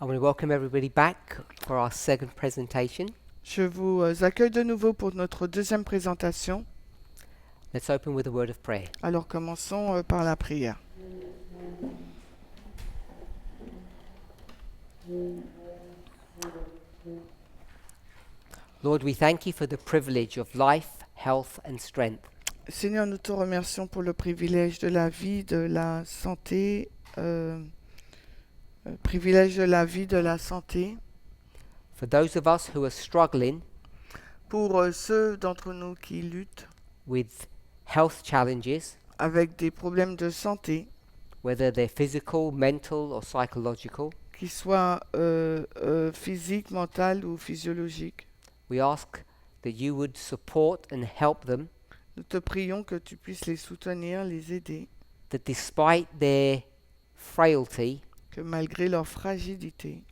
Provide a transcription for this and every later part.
I want to welcome everybody back for our second presentation. Je vous accueille de nouveau pour notre deuxième présentation. Let's open with a word of prayer. Alors commençons par la prière. Lord, we thank you for the privilege of life, health and strength. Seigneur, nous te remercions pour le privilège de la vie, de la santé, privilège de la vie, de la santé. For those of us who are struggling Pour ceux d'entre nous qui luttent with health challenges, avec des problèmes de santé, whether they're physical, mental or psychological, qu'ils soient physiques, mentales ou physiologiques, we ask that you would support and help them, nous te prions que tu puisses les soutenir, les aider, that despite their frailty, que malgré leur fragilité,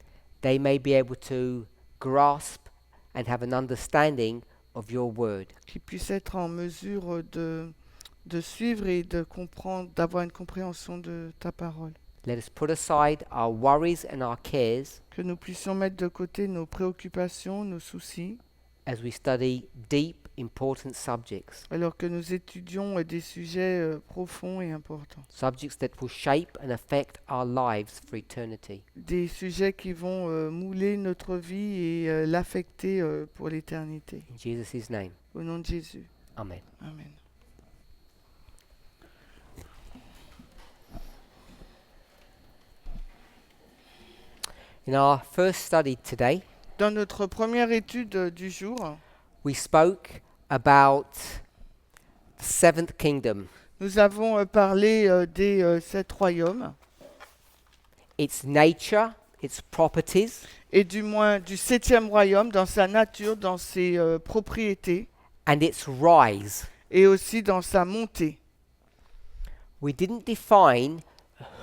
they may be able to grasp and have an understanding of your word. qu'ils puissent être en mesure de suivre et de comprendre, d'avoir une compréhension de ta parole. Let us put aside our worries and our cares Que nous puissions mettre de côté nos préoccupations, nos soucis, as we study deep, important subjects, alors que nous étudions des sujets profonds et importants. subjects that will shape and affect our lives for eternity. Des sujets qui vont mouler notre vie et l'affecter pour l'éternité. In Jesus' name, Au nom de Jésus. amen. Amen. In our first study today, Dans notre première étude du jour, we spoke about the seventh kingdom, nous avons parlé des 7 royaumes, its nature, its properties, et du moins du 7e royaume dans sa nature, dans ses propriétés, and its rise. et aussi dans sa montée. We didn't define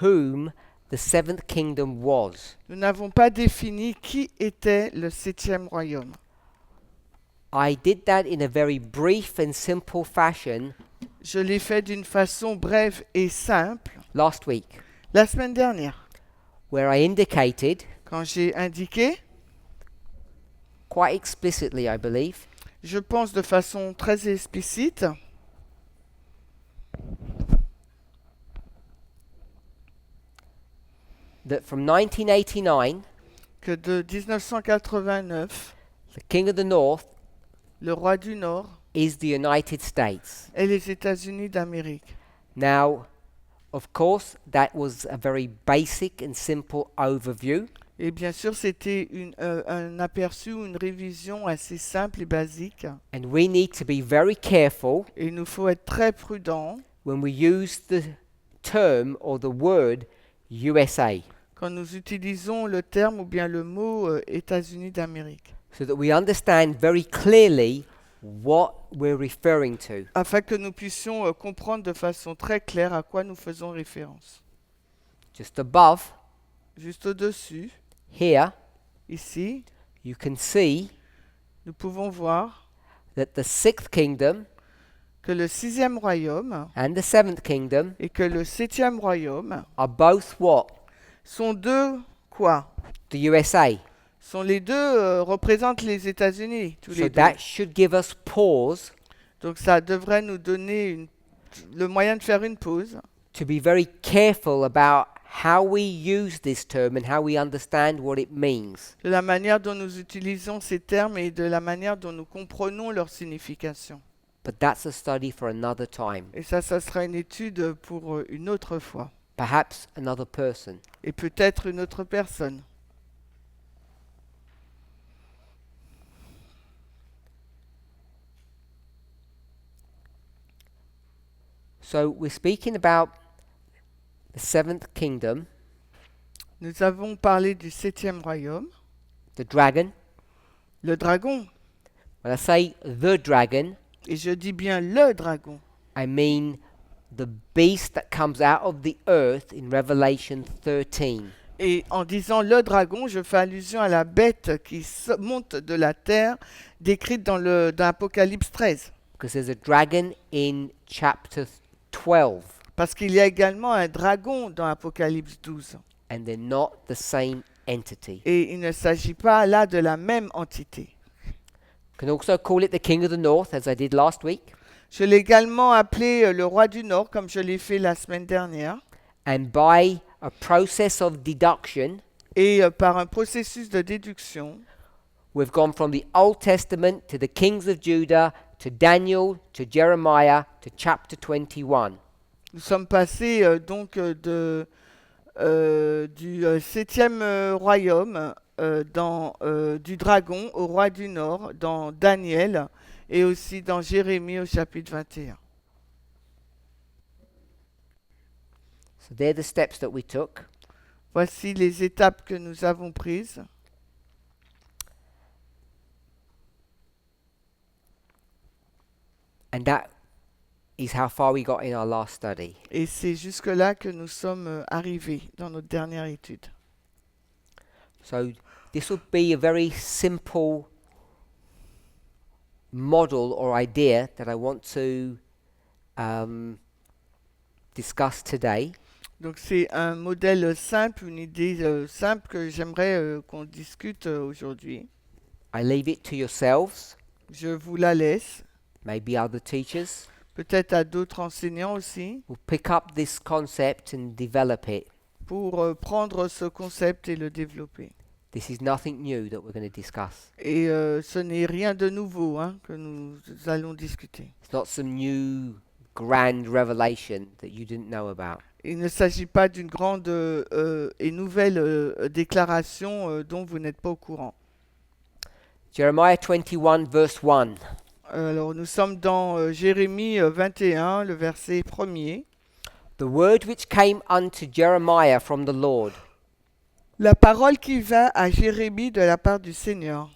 whom the seventh kingdom was. Nous n'avons pas défini qui était le 7e royaume. I did that in a very brief and simple fashion Je l'ai fait d'une façon brève et simple last week, la semaine dernière, where I indicated, quand j'ai indiqué, quite explicitly I believe, je pense de façon très explicite, that from 1989, que de 1989, the King of the North le roi du Nord is the United States. et les États-Unis d'Amérique. Now, of course, that was a very basic and simple overview, Et bien sûr, c'était un aperçu ou une révision assez simple et basique. and we need to be very careful Et il nous faut être très prudents when we use the term or the word USA, quand nous utilisons le terme ou bien le mot États-Unis d'Amérique, so that we understand very clearly what we're referring to. afin que nous puissions comprendre de façon très claire à quoi nous faisons référence. Just above, Juste au-dessus, here, ici, you can see nous pouvons voir that the sixth kingdom que le 6e royaume and the seventh kingdom et que le 7e royaume are both what? sont deux quoi? The USA. Sont les deux représentent les États-Unis, tous So les deux. that should give us pause Donc ça devrait nous donner le moyen de faire une pause, to be very careful about how we use this term and how we understand what it means. de la manière dont nous utilisons ces termes et de la manière dont nous comprenons leur signification. But that's a study for another time, Et ça sera une étude pour une autre fois. perhaps another person. Et peut-être une autre personne. So we're speaking about the seventh kingdom, Nous avons parlé du 7e royaume, the dragon. le dragon. When I say the dragon, Et je dis bien le dragon. I mean the beast that comes out of the earth in Revelation 13. Et en disant le dragon, je fais allusion à la bête qui monte de la terre, décrite dans Apocalypse 13. Because there's a dragon in chapter 12, Parce qu'il y a également un dragon dans Apocalypse 12. and they're not the same entity. Et il ne s'agit pas là de la même entité. Can also call it the king of the north, as I did last week. Je l'ai également appelé le roi du Nord, comme je l'ai fait la semaine dernière. And by a process of deduction, Et par un processus de déduction, we've gone from the Old Testament to the kings of Judah, to Daniel, to Jeremiah, to chapter 21. nous sommes passés du septième royaume du dragon au roi du Nord, dans Daniel et aussi dans Jérémie au chapitre 21. So they're the steps that we took. Voici les étapes que nous avons prises. And that is how far we got in our last study. Et c'est jusque-là que nous sommes arrivés dans notre dernière étude. So this will be a very simple model or idea that I want to discuss today. Donc c'est un modèle simple, une idée simple que j'aimerais qu'on discute aujourd'hui. I leave it to yourselves, Je vous la laisse, maybe other teachers. peut-être à d'autres enseignants aussi, We'll pick up this concept and develop it. pour prendre ce concept et le développer. This is nothing new that we're going to discuss. Et ce n'est rien de nouveau que nous allons discuter. It's not some new grand revelation that you didn't know about. Il ne s'agit pas d'une grande et nouvelle déclaration dont vous n'êtes pas au courant. Jeremiah 21 verse 1. Alors nous sommes dans Jérémie 21, le verset 1er. The word which came unto Jeremiah from the Lord. La parole qui vint à Jérémie de la part du Seigneur.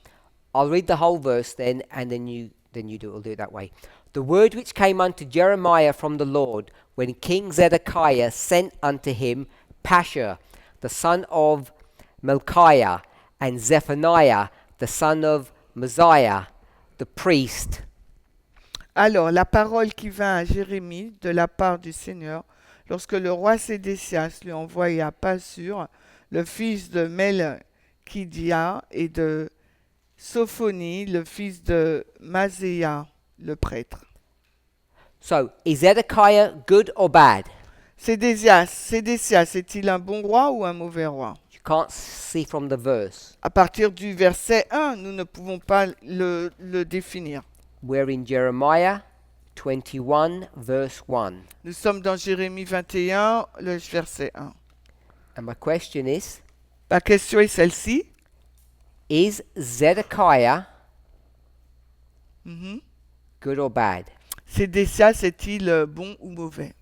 I'll read the whole verse then, and then you do it that way. The word which came unto Jeremiah from the Lord, when King Zedekiah sent unto him Pashur, the son of Melchiah, and Zephaniah, the son of Mosiah, the priest. Alors la parole qui vint à Jérémie de la part du Seigneur, lorsque le roi Sédécias lui envoya Pashur, le fils de Melchidia, et de Sophonie, le fils de Maséa, le prêtre. So, is Zedekiah good or bad? Sédécias, est-il un bon roi ou un mauvais roi? You can't see from the verse. À partir du verset 1, nous ne pouvons pas le définir. We're in Jeremiah 21 verse 1. Nous sommes dans Jérémie 21, le verset 1. And my question is, La question est celle-ci. is Zedekiah Mhm. good or bad? Sédécias est-il bon ou mauvais?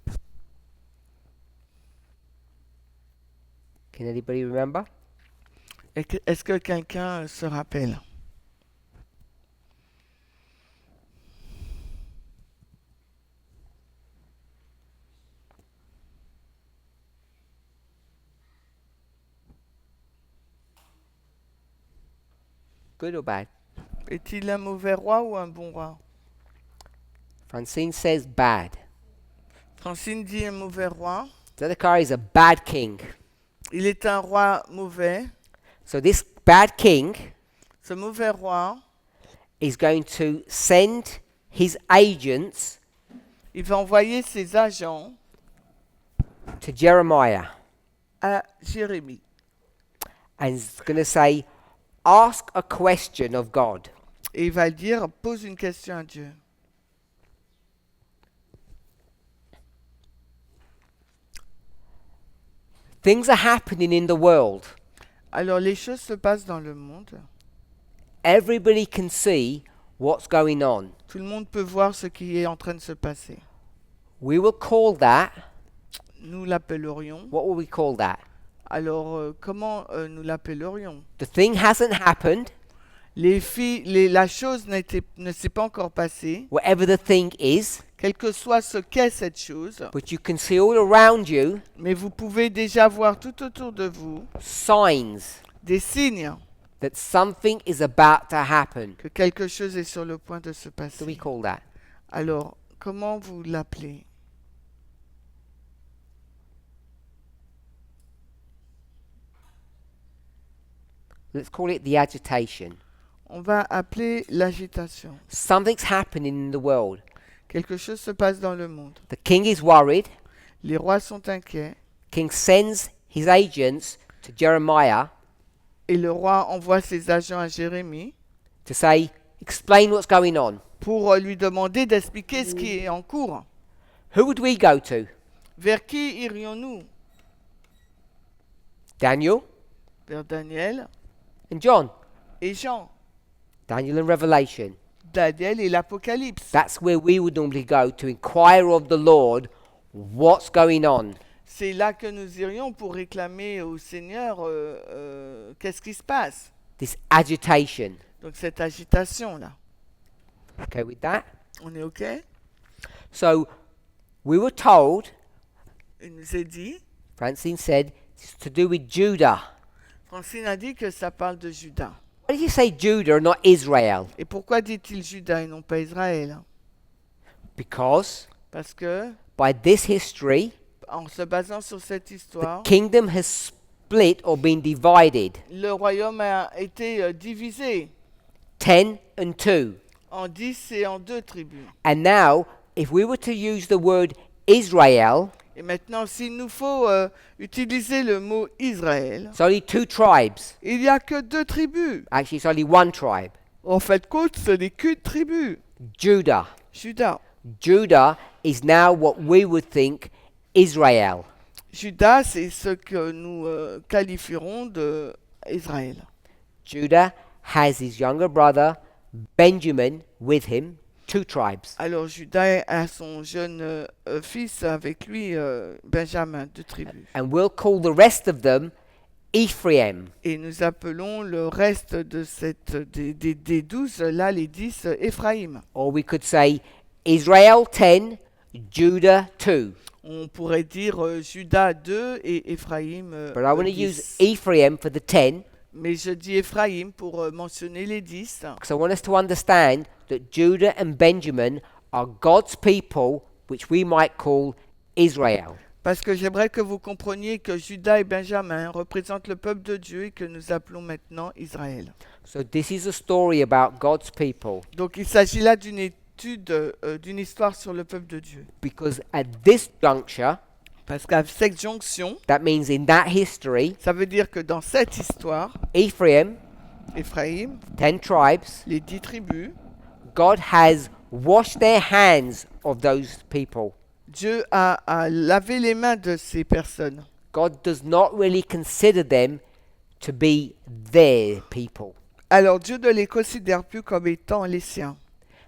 Can anybody remember? Est-ce que quelqu'un se rappelle? Good or bad? Est-il un mauvais roi ou un bon roi? Francine says bad. Francine dit un mauvais roi. Zedekiah is a bad king. Il est un roi mauvais. So this bad king Ce mauvais roi, is going to send his agents il va envoyer ses agents to Jeremiah à Jérémie. and he's going to say, ask a question of God. Et il va dire, pose une question à Dieu. Things are happening in the world. Alors les choses se passent dans le monde. Everybody can see what's going on. Tout le monde peut voir ce qui est en train de se passer. We will call that, Nous l'appellerions. what will we call that? Alors comment nous l'appellerions? The thing hasn't happened, La chose ne s'est pas encore passée. whatever the thing is, quel que soit ce qu'est cette chose, but you can see all around you mais vous pouvez déjà voir tout autour de vous signs des signes that something is about to happen. que quelque chose est sur le point de se What do we passer. call that? Alors, comment vous l'appelez? Let's call it the agitation. On va appeler l'agitation. Something's happening in the world. Quelque chose se passe dans le monde. The king is worried. Les rois sont inquiets King sends his agents to Jeremiah et le roi envoie ses agents à Jérémie to say, explain what's going on. pour lui demander d'expliquer ce qui est en cours. Who would we go to? Vers qui irions-nous? Daniel Vers Daniel and John. et Jean. Daniel and Revelation. Daniel et l'Apocalypse. That's where we would normally go to inquire of the Lord what's going on. C'est là que nous irions pour réclamer au Seigneur qu'est-ce qui se passe. This agitation. Donc cette agitation-là. Okay with that? On est OK? So we were told, Il nous est dit, Francine said, it's to do with Judah. Francine a dit que ça parle de Judas. Why did you say Judah and not Israel? Et pourquoi dit-il Judas et non pas Israël? Because Parce que, by this history, en se basant sur cette the histoire, kingdom has split or been divided. le royaume a été divisé 10 and 2. en 10 et en 2 tribus. And now, if we were to use the word Israel, Et maintenant, s'il nous faut utiliser le mot Israël, it's only 2 tribes. il n'y a que 2 tribus. Actually, it's only 1 tribe. En fait, compte, ce n'est qu'une tribu. Judah. Judas. Judah is now what we would think Israel. Judas, c'est ce que nous qualifierons de Israël. Judah has his younger brother Benjamin with him, 2 tribes. Alors Judas a son jeune fils avec lui, Benjamin, 2 tribus. And we'll call the rest of them Ephraim. Et nous appelons le reste de des 12, là, les 10, Éphraïm. Or we could say Israel 10, Judah 2. On pourrait dire Judas 2 et Éphraïm But I want to 10. use Ephraim for the 10 Mais je dis Éphraïm pour mentionner les 10. because I want us to understand that Judah and Benjamin are God's people, which we might call Israel. Parce que j'aimerais que vous compreniez que Judas et Benjamin représentent le peuple de Dieu et que nous appelons maintenant Israël. So this is a story about God's people Donc il s'agit là d'une étude, d'une histoire sur le peuple de Dieu. because at this juncture, Parce qu'à cette jonction, that means in that history, ça veut dire que dans cette histoire, Ephraim, Éphraïm, 10 tribes, les 10 tribus, God has washed their hands of those people. Dieu a lavé les mains de ces personnes. God does not really consider them to be their people. Alors Dieu ne les considère plus comme étant les siens.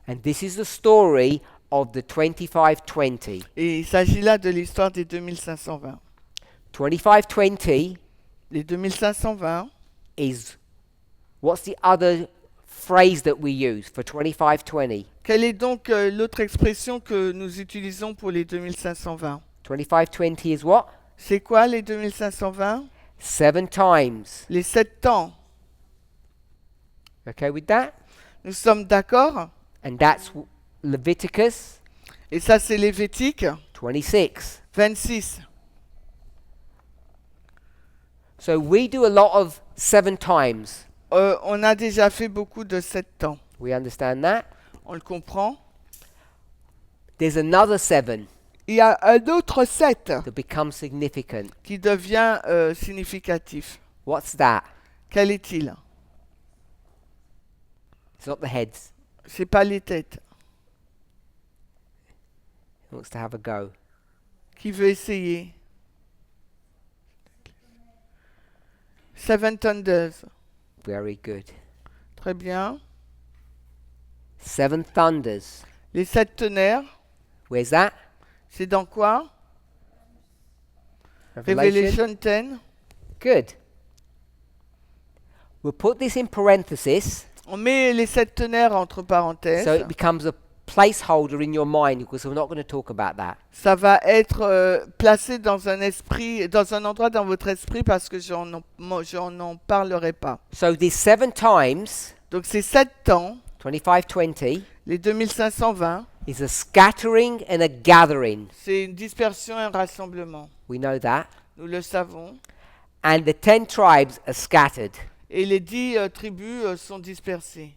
And this is the story of the 2520. Et il s'agit là de l'histoire des 2520. 2520 Les 2520, is, what's the other phrase that we use for 2520? quelle est donc l'autre expression que nous utilisons pour les 2520? 2520 is what? C'est quoi les 2520? 7 times. Les 7 temps. Okay with that? Nous sommes d'accord? And that's Leviticus Et ça c'est Lévitique 26. 26. So we do a lot of 7 times. On a déjà fait beaucoup de 7 temps. We understand that? On le comprend? There's another 7 Il y a un autre 7 that becomes significant. qui devient significatif. What's that? Quel est-il? It's not the heads. C'est pas les têtes. He wants to have a go. Qui veut essayer? 7 thunders. Very good. Très bien. 7 thunders. Les 7 tonnerres, Where's that? c'est dans quoi? Revelation. Revelation 10. Good. We'll put this in parenthesis On met les 7 tonnerres entre parenthèses. so it becomes a placeholder in your mind because we're not going to talk about that. Ça va être placé dans un esprit, dans un endroit dans votre esprit parce que j'en parlerai pas. So these 7 times, Donc ces 7 temps, 25-20, les 2520, is a scattering and a gathering. c'est une dispersion et un rassemblement. We know that. Nous le savons. And the 10 tribes are scattered. Et les 10 tribus sont dispersées.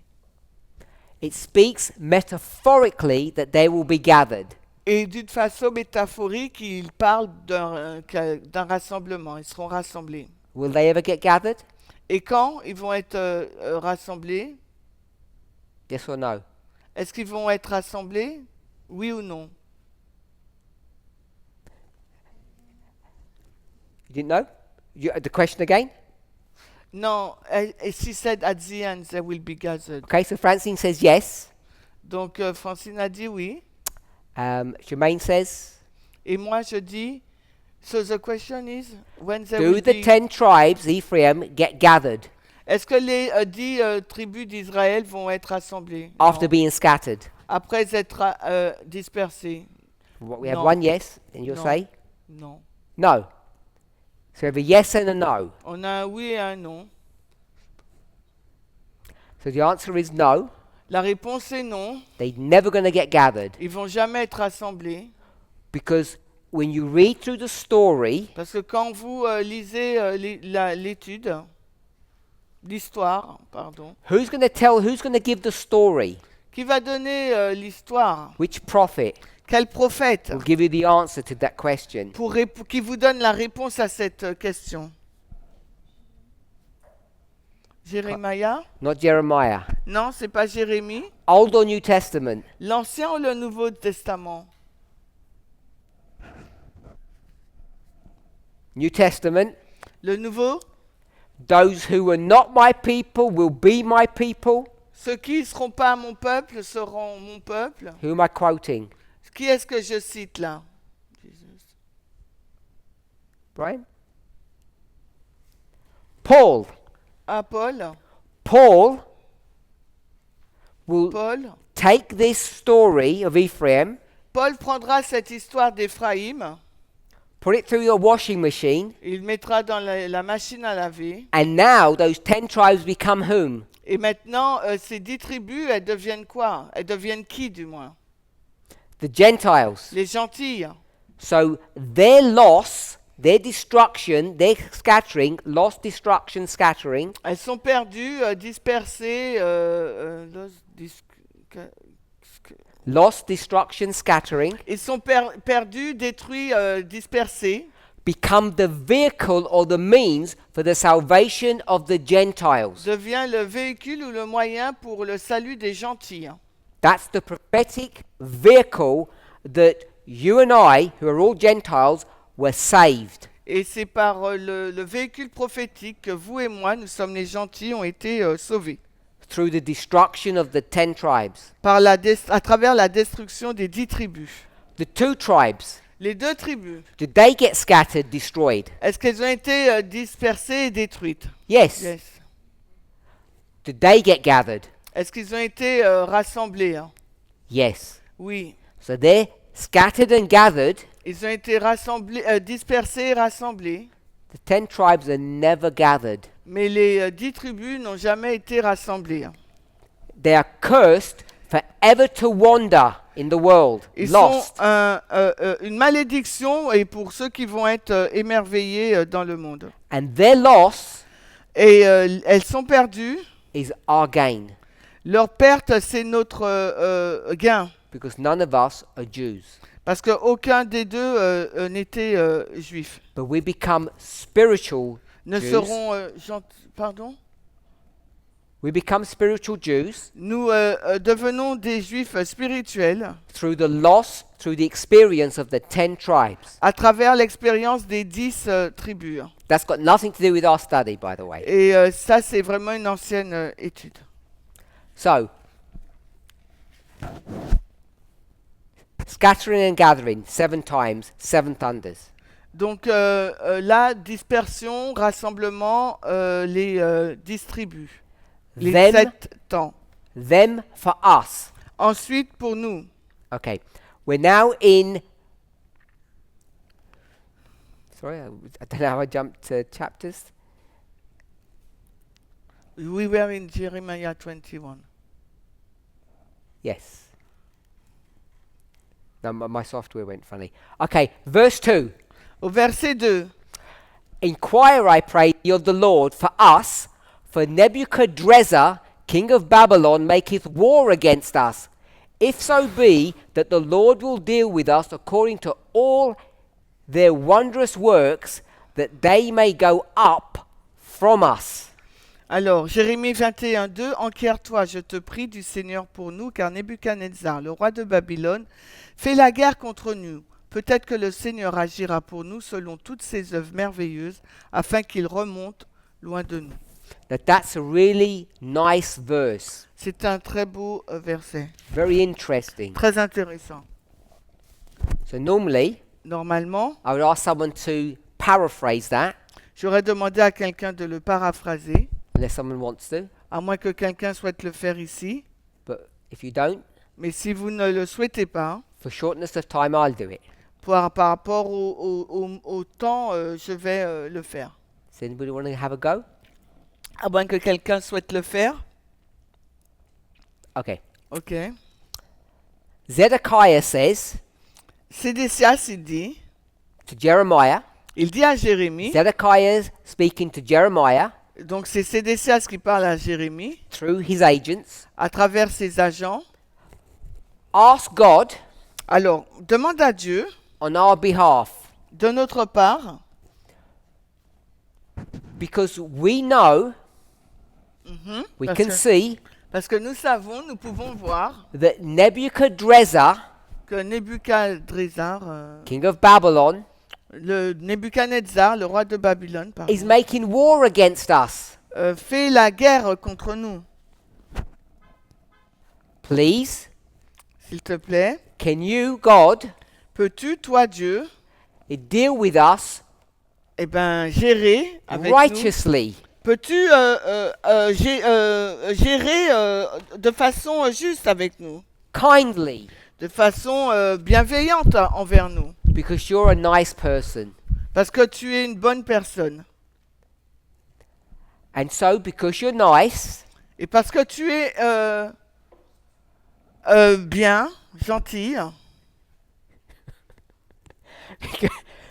It speaks metaphorically that they will be gathered. Et d'une façon métaphorique, il parle d'un rassemblement. Ils seront rassemblés. Will they ever get gathered? Et quand ils vont être rassemblés? Yes or no? Est-ce qu'ils vont être rassemblés? Oui ou non? You didn't know? The question again? Non, she said at the end they will be gathered. Okay, so Francine says yes. Donc Francine a dit oui. Jermaine says, Et moi je dis, so the question is, when they do will the be... 10 tribes, Ephraim, get gathered Est-ce que les 10 tribus d'Israël vont être rassemblées? after Non. being scattered? Après être dispersées? We have No. one yes, and you'll No. say Non. no. So we have a yes and a no. On a un oui et un non. So the answer is no. La réponse est non. They're never going to get gathered Ils vont jamais être rassemblés. because when you read through the story, Parce que quand vous lisez l'étude, l'histoire, pardon, who's going to give the story? qui va donner l'histoire? Which prophet Quel prophète will give you the answer to that question? qui vous donne la réponse à cette question? Jérémie? Not Jeremiah. Non, c'est pas Jérémie. Old or New Testament? L'Ancien ou le Nouveau Testament? New Testament. Le Nouveau? Those who were not my people will be my people. Ceux qui ne seront pas mon peuple seront mon peuple. Who am I quoting? Qui est-ce que je cite là? Brian? Paul. Ah, Paul. Paul will Paul. take this story of Ephraim, Paul prendra cette histoire d'Éphraïm, put it through your washing machine, il mettra dans la machine à laver. and now those 10 tribes become whom? Et maintenant, ces 10 tribus, elles deviennent quoi? Elles deviennent qui, du moins? The Gentiles. Les gentils. So their loss, their destruction, their scattering, loss, destruction, scattering, Elles sont perdues, dispersées. loss, destruction, scattering, Ils sont perdus, détruits, dispersés. become the vehicle or the means for the salvation of the Gentiles. Devient le véhicule ou le moyen pour le salut des gentils. That's the prophetic vehicle that you and I, who are all Gentiles, were saved. Et c'est par le véhicule prophétique que vous et moi, nous sommes les gentils, ont été sauvés. Through the destruction of the 10 tribes. À travers la destruction des 10 tribus. The 2 tribes, Les 2 tribus, did they get scattered, destroyed? est-ce qu'elles ont été dispersées et détruites? Yes. Yes. Did they get gathered? Est-ce qu'ils ont été rassemblés? Yes. Oui. So they're scattered and gathered. Ils ont été dispersés et rassemblés, The 10 tribes are never gathered. mais les 10 tribus n'ont jamais été rassemblées. They are cursed forever to wander in the world, Ils lost. sont une malédiction et pour ceux qui vont être émerveillés dans le monde. And their loss Et elles sont perdues. is our gain Leur perte, c'est notre gain. because none of us are Jews. Parce qu'aucun des deux n'était juif. But we become spiritual Ne Jews. seront pardon? We become spiritual Jews Nous devenons des juifs spirituels through the loss, through the experience of the 10 tribes. à travers l'expérience des 10 tribus. That's got nothing to do with our study, by the way. Et ça, c'est vraiment une ancienne étude. So, scattering and gathering 7 times, 7 thunders. Donc la dispersion, rassemblement, les distribue. Les Them, 7 temps. them for us. Ensuite, pour nous, Okay, we're now in. Sorry, I don't know how I jumped to chapters. we were in Jeremiah 21. Yes. No, my software went funny. Okay, verse 2. Au verset 2, Inquire, I pray thee, of the Lord for us, for Nebuchadrezzar, king of Babylon, maketh war against us. If so be that the Lord will deal with us according to all their wondrous works, that they may go up from us. alors, Jérémie 21, 2, Enquiers-toi, je te prie du Seigneur pour nous, car Nebuchadnezzar, le roi de Babylone, fait la guerre contre nous. Peut-être que le Seigneur agira pour nous selon toutes ses œuvres merveilleuses, afin qu'il remonte loin de nous. Now that's a really nice verse. C'est un très beau verset, Very interesting. très intéressant. So normally, Normalement, I would ask someone to paraphrase that, j'aurais demandé à quelqu'un de le paraphraser, unless someone wants to. à moins que quelqu'un souhaite le faire ici. But if you don't, Mais si vous ne le souhaitez pas, for shortness of time, I'll do it. par rapport au temps, je vais le faire. Does anybody want to have a go? À moins que quelqu'un souhaite le faire. Okay. Ok. Zedekiah says Sédécias, to Jeremiah, il dit à Jérémie, Zedekiah speaking to Jeremiah donc c'est Sédécias qui parle à Jérémie, through his agents, à travers ses agents. ask God Alors, demande à Dieu, on our behalf, de notre part, because we know, we parce can que- see parce que nous savons, nous pouvons voir that Nebuchadrezzar, que Nebuchadnezzar, king of Babylon, le Nebuchadnezzar, le roi de Babylone, pardon, is making war against us. fait la guerre contre nous. Please, S'il te plaît, can you, God, peux-tu, toi Dieu, deal with us gérer avec nous? righteously? Peux-tu gérer de façon juste avec nous, Kindly, de façon bienveillante envers nous, because you're a nice person. parce que tu es une bonne personne. And so, because you're nice, Et parce que tu es bien, gentil,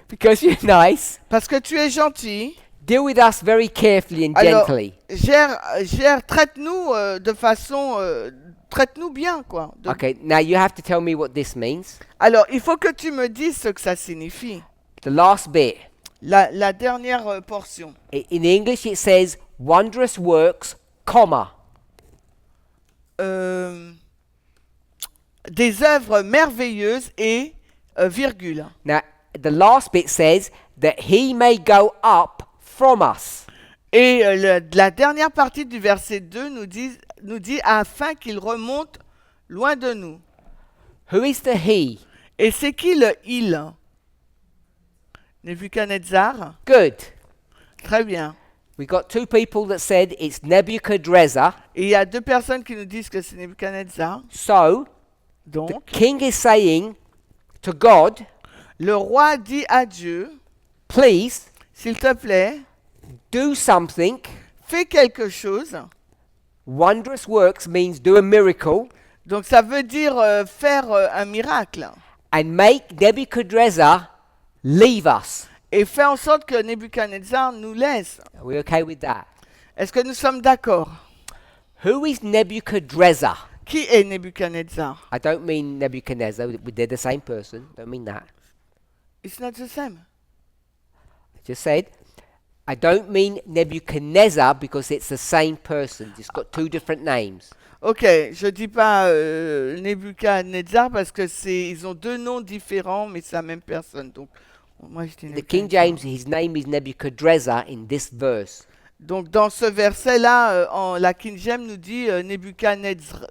because you're nice, parce que tu es gentil, deal with us very carefully and alors gently. traite-nous de façon, traite-nous bien, quoi. Okay, now you have to tell me what this means. Alors, il faut que tu me dises ce que ça signifie. The last bit. La dernière portion. In English, it says wondrous works, comma. Des œuvres merveilleuses et virgule. Now, the last bit says that he may go up from us. Et la dernière partie du verset 2 nous dit afin qu'il remonte loin de nous. Who is the he? Et c'est qui le il? Nebuchadnezzar? Good. Très bien. We got two people that said it's Nebuchadrezzar. Et il y a deux personnes qui nous disent que c'est Nebuchadnezzar. So, the Donc, king is saying to God, le roi dit à Dieu, please s'il te plaît, do something. fais quelque chose. Wondrous works means do a miracle Donc ça veut dire faire un miracle. and make Nebuchadrezzar leave us. Et fais en sorte que Nebuchadnezzar nous laisse. Are we okay with that? Est-ce que nous sommes d'accord? Who is Nebuchadrezzar? Qui est Nebuchadnezzar? I don't mean Nebuchadnezzar, they're the same person. Don't mean that. It's not the same. I just said, I don't mean Nebuchadnezzar because it's the same person. It's got two different names. Ok, je dis pas Nebuchadnezzar parce que ils ont deux noms différents, mais c'est la même personne. Donc, moi je dis The King Nebuchadnezzar. James, his name is Nebuchadrezzar in this verse. Donc, dans ce verset-là, la King James nous dit Nebuchadnezzar,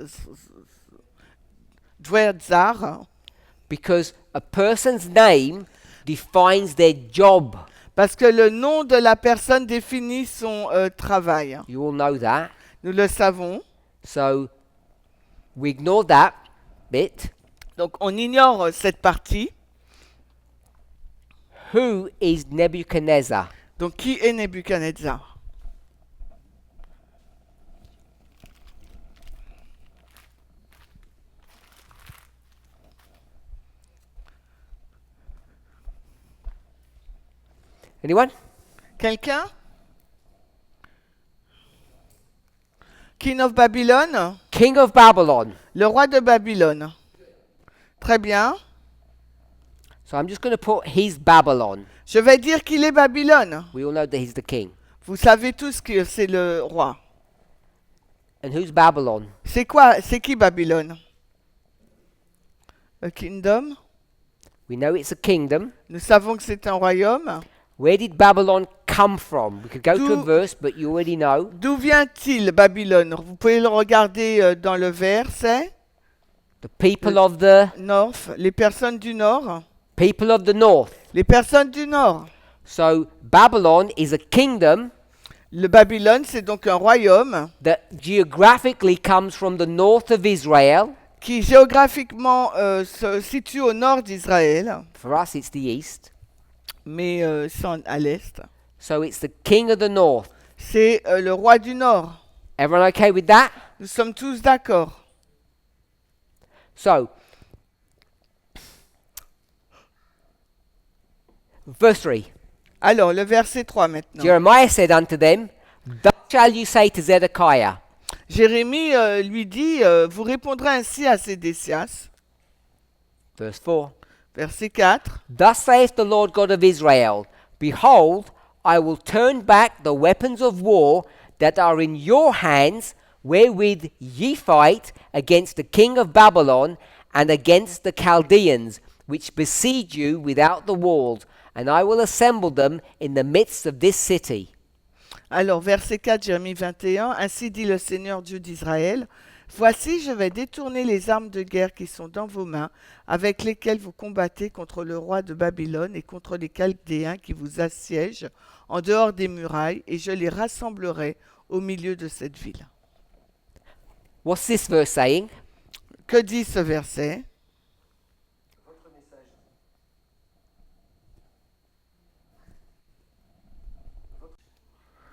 Because a person's name defines their job. parce que le nom de la personne définit son travail. You all know that. Nous le savons. So we ignore that bit. Donc on ignore cette partie. Who is Nebuchadnezzar? Donc qui est Nebuchadnezzar? Anyone? Quelqu'un? King of Babylon? King of Babylon. Le roi de Babylone. Très bien. So I'm just going to put he's Babylon. Je vais dire qu'il est Babylone. We all know that he's the king. Vous savez tous que c'est le roi. And who's Babylon? C'est quoi? C'est qui Babylone? A kingdom. We know it's a kingdom. Nous savons que c'est un royaume. Where did Babylon come from? We could go to a D'où- verse, but you already know. D'où vient-il Babylone? Vous pouvez le regarder dans le verset. The people of the North, les personnes du nord. people of the north. Les personnes du nord. So Babylon is a kingdom Le Babylone, c'est donc un royaume that geographically comes from the north of Israel. qui géographiquement se situe au nord d'Israël, For us, it's the east. mais c'est à l'est. So it's the king of the north. C'est le roi du nord. Everyone okay with that? Nous sommes tous d'accord. So, verse 3. Alors, le verset 3 maintenant. Jeremiah said unto them, Thus shall you say to Zedekiah, Jérémie lui dit, vous répondrez ainsi à Sédécias. verse 4. Verset 4. Thus saith the Lord God of Israel, Behold, I will turn back the weapons of war that are in your hands, wherewith ye fight against the king of Babylon and against the Chaldeans, which besiege you without the walls, and I will assemble them in the midst of this city. Alors, verset 4, Jérémie 21. Ainsi dit le Seigneur Dieu d'Israël. Voici, je vais détourner les armes de guerre qui sont dans vos mains, avec lesquelles vous combattez contre le roi de Babylone et contre les Chaldéens qui vous assiègent en dehors des murailles, et je les rassemblerai au milieu de cette ville. What's this verse saying? Que dit ce verset?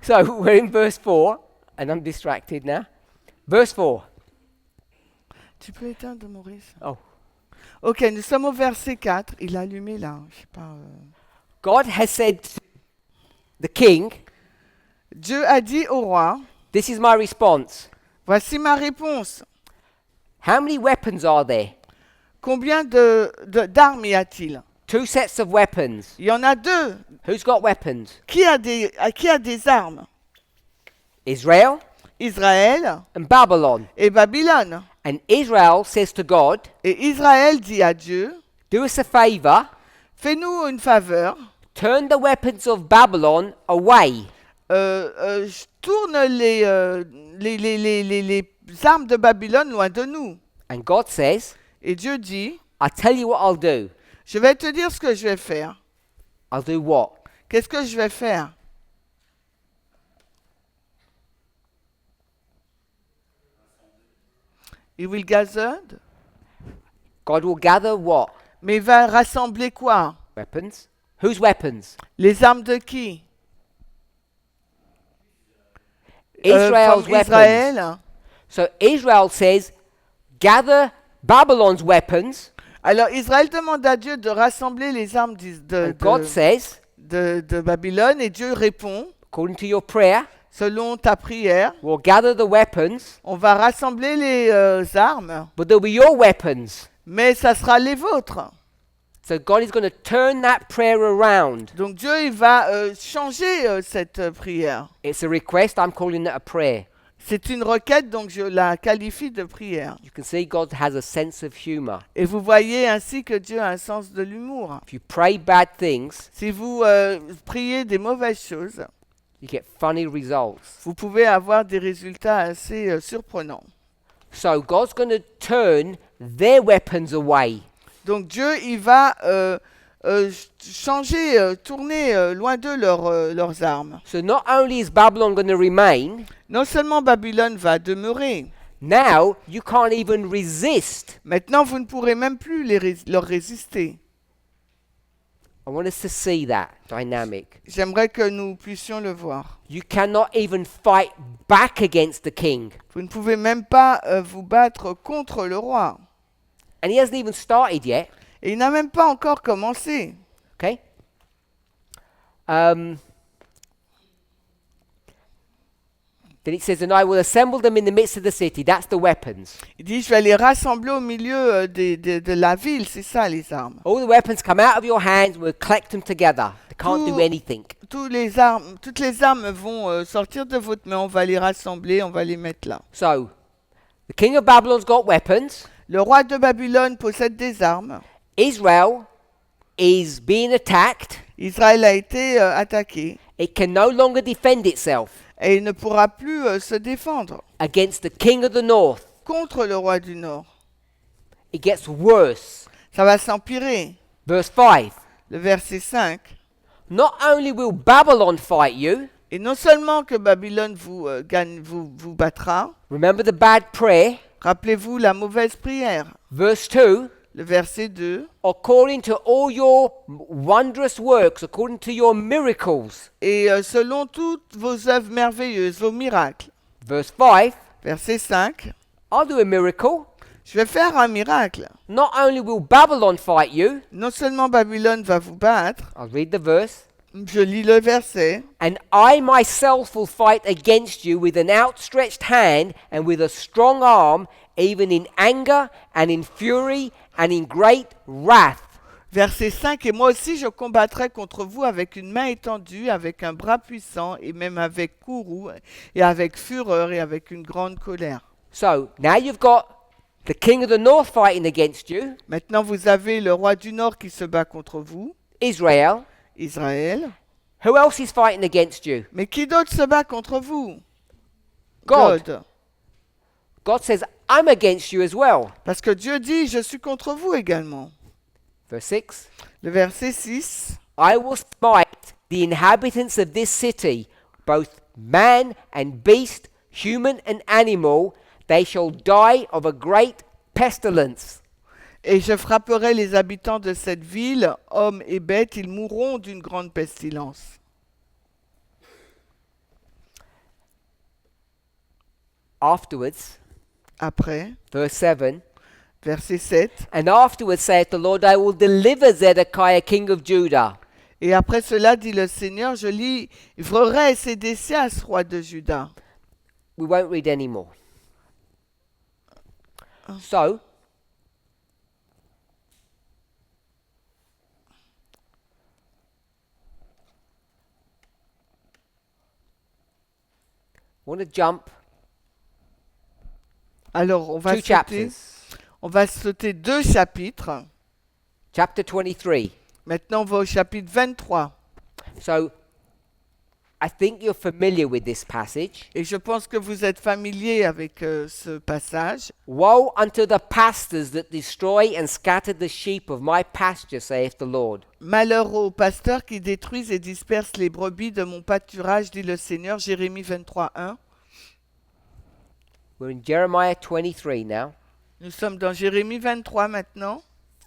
So we're in verse 4, and I'm distracted now. Verse 4. Tu peux éteindre, Maurice? Oh. Ok, nous sommes au verset 4. Il a allumé là, je sais pas. God has said to the king, Dieu a dit au roi, This is my response. voici ma réponse. How many weapons are there? Combien d'armes y a-t-il? 2 sets of weapons. Il y en a deux. Who's got weapons? Qui a des armes? Israel Israël and Babylon. et Babylone. And Israel says to God, Et Israël dit à Dieu, Do us a favor, fais-nous une faveur, turn the weapons of Babylon away. tourne les armes de Babylone loin de nous. And God says, Et Dieu dit, I'll tell you what I'll do. je vais te dire ce que je vais faire. I'll do what? Qu'est-ce que je vais faire? He will gather. God will gather what? Mais il va rassembler quoi? Weapons. Whose weapons? Les armes de qui? Israel's From weapons. Israël. So Israel says, gather Babylon's weapons. Alors Israël demande à Dieu de rassembler les armes And God says, de Babylone et Dieu répond, according to your prayer, selon ta prière, we'll gather the weapons, on va rassembler les armes, but they'll be your weapons. mais ça sera les vôtres. So God is going to turn that prayer around. Donc Dieu il va changer cette prière. It's a request. I'm calling it a prayer. C'est une requête, donc je la qualifie de prière. You can see God has a sense of humor. Et vous voyez ainsi que Dieu a un sens de l'humour. If you pray bad things, Si vous priez des mauvaises choses, you get funny results. vous pouvez avoir des résultats assez surprenants. So God's going to turn their weapons away. Donc Dieu, il va changer, tourner loin d'eux leurs armes. So not only is Babylon going to remain, Non seulement Babylone va demeurer, Now you can't even resist. Maintenant, vous ne pourrez même plus leur résister. I want us to see that dynamic. J'aimerais que nous puissions le voir. You cannot even fight back against the king. Vous ne pouvez même pas vous battre contre le roi. And he hasn't even started yet. Et il n'a même pas encore commencé. Okay? Then it says, and I will assemble them in the midst of the city. That's the weapons. Il dit, je vais les rassembler au milieu de la ville. C'est ça, les armes. All the weapons come out of your hands. We'll collect them together. They can't do Tout- anything. Toutes les armes vont sortir de votre main. On va les rassembler, on va les mettre là. So, the king of Babylon's got weapons. Le roi de Babylone possède des armes. Israel is being attacked. Israël a été attaqué. It can no longer defend itself Et il ne pourra plus se défendre against the king of the north. contre le roi du Nord. It gets worse. Ça va s'empirer. Verse 5. Le verset 5. Not only will Babylon fight you, Et non seulement que Babylone vous battra, remember the bad prayer. rappelez-vous la mauvaise prière. Verse 2. Le verset 2. According to all your wondrous works, according to your miracles. Et selon toutes vos œuvres merveilleuses, vos miracles. Verse 5. Verset 5. I'll do a miracle. Je vais faire un miracle. Not only will Babylon fight you, Non seulement Babylone va vous battre, I'll read the verse, je lis le verset, and I myself will fight against you with an outstretched hand and with a strong arm, even in anger and in fury and in great wrath. verset 5, et moi aussi je combattrai contre vous avec une main étendue, avec un bras puissant, et même avec courroux, et avec fureur, et avec une grande colère. So now you've got the king of the north fighting against you, Maintenant vous avez le roi du Nord qui se bat contre vous, Israel. Israël. Who else is fighting against you? Mais qui d'autre se bat contre vous? God. God says, I'm against you as well. Parce que Dieu dit, je suis contre vous également. Verse 6. Le verset 6. I will smite the inhabitants of this city, both man and beast, human and animal. They shall die of a great pestilence. Et je frapperai les habitants de cette ville, hommes et bêtes, ils mourront d'une grande pestilence. Afterwards, Après, verse 7. verset 7. And afterwards saith the Lord, I will deliver Zedekiah king of Judah. Et après cela, dit le Seigneur, je livrerai Sédécias, roi de Juda. We won't read anymore. So, I want to jump Alors, two chapters. on va sauter 2 chapitres. Chapter 23. Maintenant, on va au chapitre 23. So, I think you're familiar with this passage. Et je pense que vous êtes familier avec ce passage. Woe unto the pastors that destroy and scatter the sheep of my pasture, saith the Lord. Malheur aux pasteurs qui détruisent et dispersent les brebis de mon pâturage, dit le Seigneur. Jérémie 23, 1. We're in Jeremiah 23 now. Nous sommes dans Jérémie 23 maintenant.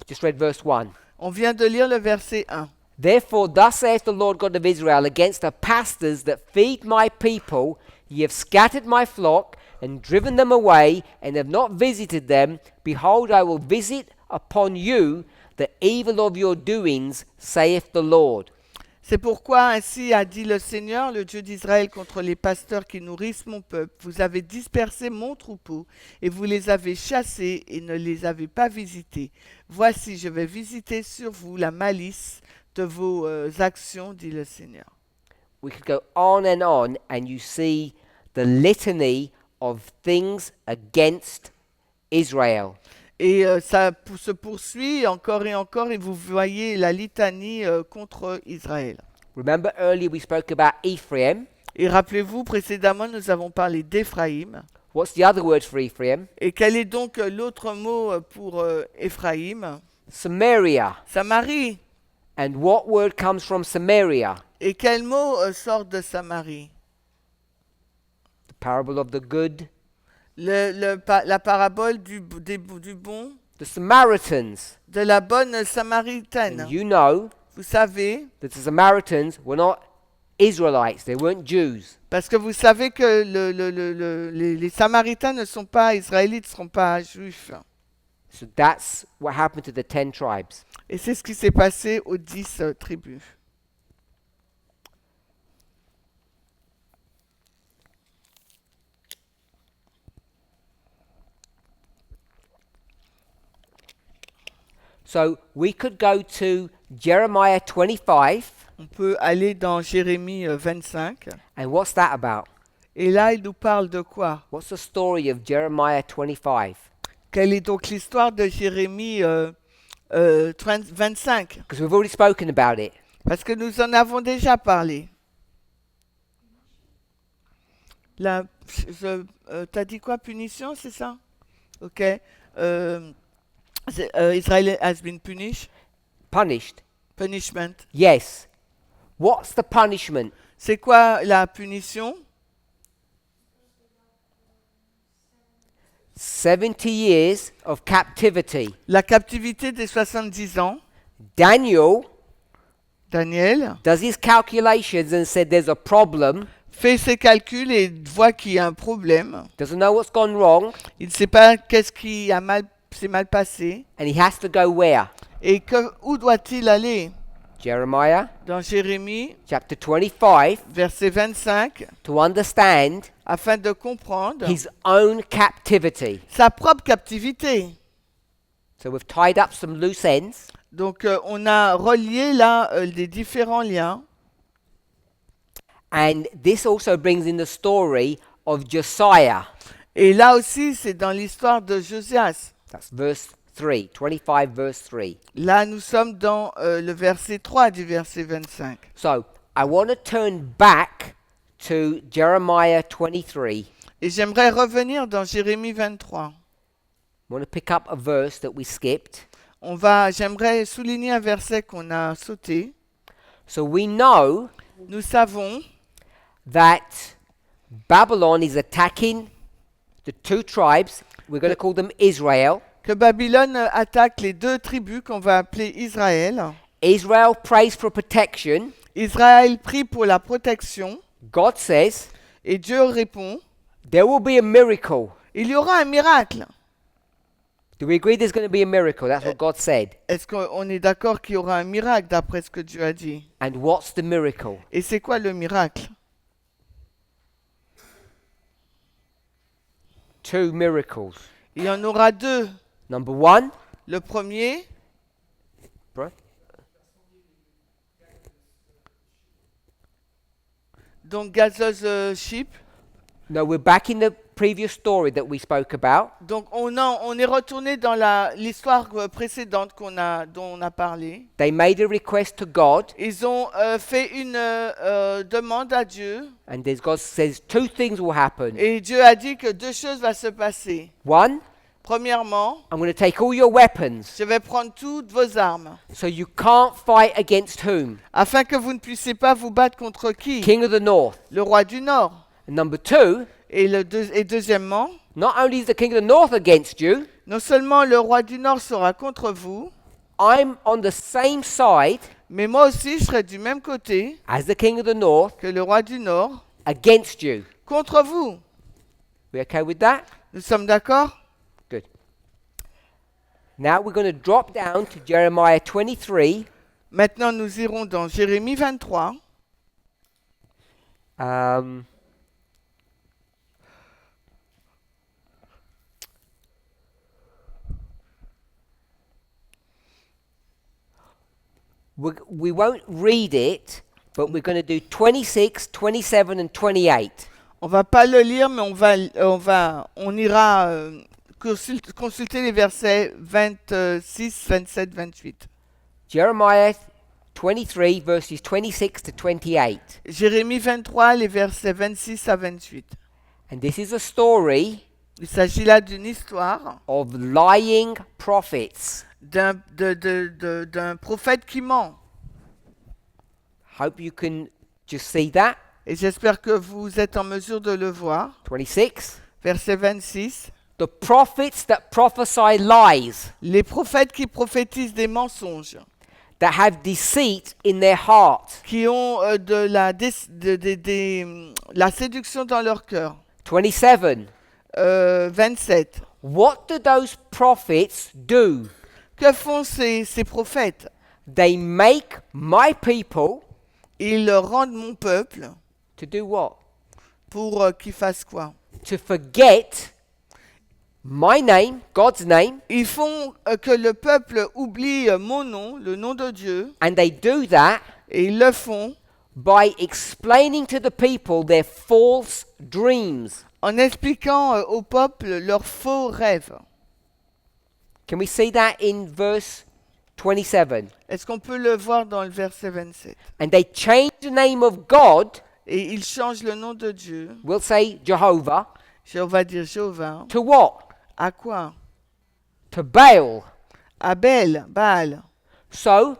Just read verse 1. On vient de lire le verset 1. Therefore, thus saith the Lord God of Israel, against the pastors that feed my people, ye have scattered my flock and driven them away, and have not visited them. Behold, I will visit upon you the evil of your doings, saith the Lord. C'est pourquoi ainsi a dit le Seigneur, le Dieu d'Israël, contre les pasteurs qui nourrissent mon peuple. Vous avez dispersé mon troupeau, et vous les avez chassés, et ne les avez pas visités. Voici, je vais visiter sur vous la malice de vos actions, dit le Seigneur. We could go on, and you see the litany of things against Israel. Et ça se poursuit encore et vous voyez la litanie contre Israël. Remember earlier we spoke about Ephraim. Et rappelez-vous, précédemment, nous avons parlé d'Éphraïm. What's the other word for Ephraim? Et quel est donc l'autre mot pour Éphraïm? Samaria. Samarie. And what word comes from Samaria? Et quel mot sort de Samarie? The parable of the good La parabole du bon, The Samaritans. de la bonne And Samaritaine. you know Vous savez, that the Samaritans were not Israelites, they weren't Jews. parce que vous savez que les Samaritains ne sont pas israélites, ne sont pas juifs. So that's what happened to the 10 tribes. Et c'est ce qui s'est passé aux 10 tribus. So we could go to Jeremiah 25, On peut aller dans Jérémie 25. and what's that about? Et là, il nous parle de quoi? What's the story of Jeremiah 25? Quelle est donc l'histoire de Jérémie 25? Because we've already spoken about it. Parce que nous en avons déjà parlé. T'as dit quoi? Punition, c'est ça? Ok. Israel has been punished. Punished. Punishment. Yes. What's the punishment? C'est quoi la punition? 70 years of captivity. La captivité des 70 ans. Daniel Daniel does his calculations and said there's a problem. fait ses calculs et voit qu'il y a un problème. Doesn't know what's gone wrong, Il ne sait pas qu'est-ce qui s'est mal passé. and he has to go where? Et où doit-il aller? Jeremiah Dans Jérémie, chapter 25, verset 25, to understand afin de comprendre his own captivity. sa propre captivité. So we've tied up some loose ends. Donc on a relié là les différents liens. And this also brings in the story of Josiah. Et là aussi, c'est dans l'histoire de Josias. That's verse 3, 25 verse 3. Là, nous sommes dans le verset 3 du verset 25. So I want to turn back to Jeremiah 23. Et j'aimerais revenir dans Jérémie 23. I want to pick up a verse that we skipped. J'aimerais souligner un verset qu'on a sauté. So we know Nous savons that Babylon is attacking the two tribes. We're going to call them Israel. que Babylone attaque les deux tribus qu'on va appeler Israël. Israel prays for protection. Israël prie pour la protection God says et Dieu répond, there will be a miracle. il y aura un miracle. Do we agree there's going to be a miracle? That's what God said. Est-ce qu'on est d'accord qu'il y aura un miracle d'après ce que Dieu a dit? And what's the miracle? Et c'est quoi le miracle? Two miracles. Il y en aura deux. Number one, Le premier, bro, donc gazeuse sheep. no, we're back in the previous story that we spoke about. Donc on est retourné dans l'histoire précédente dont on a parlé. They made a request to God, Ils ont fait une demande à Dieu and God says two things will happen. et Dieu a dit que deux choses vont se passer. One, Premièrement, I'm going to take all your weapons, je vais prendre toutes vos armes so you can't fight against whom? afin que vous ne puissiez pas vous battre contre qui? King of the North. Le roi du Nord. And number two, Et deuxièmement, not only is the King of the North against you, non seulement le roi du Nord sera contre vous, I'm on the same side mais moi aussi je serai du même côté as the King of the North que le roi du Nord against you. contre vous. We okay with that? Nous sommes d'accord? Good. Now we're going to drop down to Jeremiah 23. Maintenant nous irons dans Jérémie 23. We won't read it, but we're going to do 26, 27, and 28. On va pas le lire, mais on ira consulter les versets 26, 27, 28. Jeremiah 23, verses 26 to 28. Jérémie 23, les versets 26 à 28. And this is a story Il s'agit là d'une histoire of lying prophets. d'un prophète qui ment. Hope you can just see that. Et j'espère que vous êtes en mesure de le voir. 26. Verset 26. The prophets that prophesy lies, Les prophètes qui prophétisent des mensonges, that have deceit in their heart. qui ont la séduction dans leur cœur. 27. 27. What do those prophets do? Que font ces prophètes? They make my people Ils rendent mon peuple to do what? pour qu'ils fassent quoi? To forget my name, God's name, Ils font que le peuple oublie mon nom, le nom de Dieu, and they do that et ils le font by explaining to the people their false dreams. en expliquant au peuple leurs faux rêves. Can we see that in verse 27? Est-ce qu'on peut le voir dans le verset 27? And they change the name of God, Et ils changent le nom de Dieu, we'll say Jehovah, on va dire Jéhovah, to what? à quoi? To Baal. À Baal. So,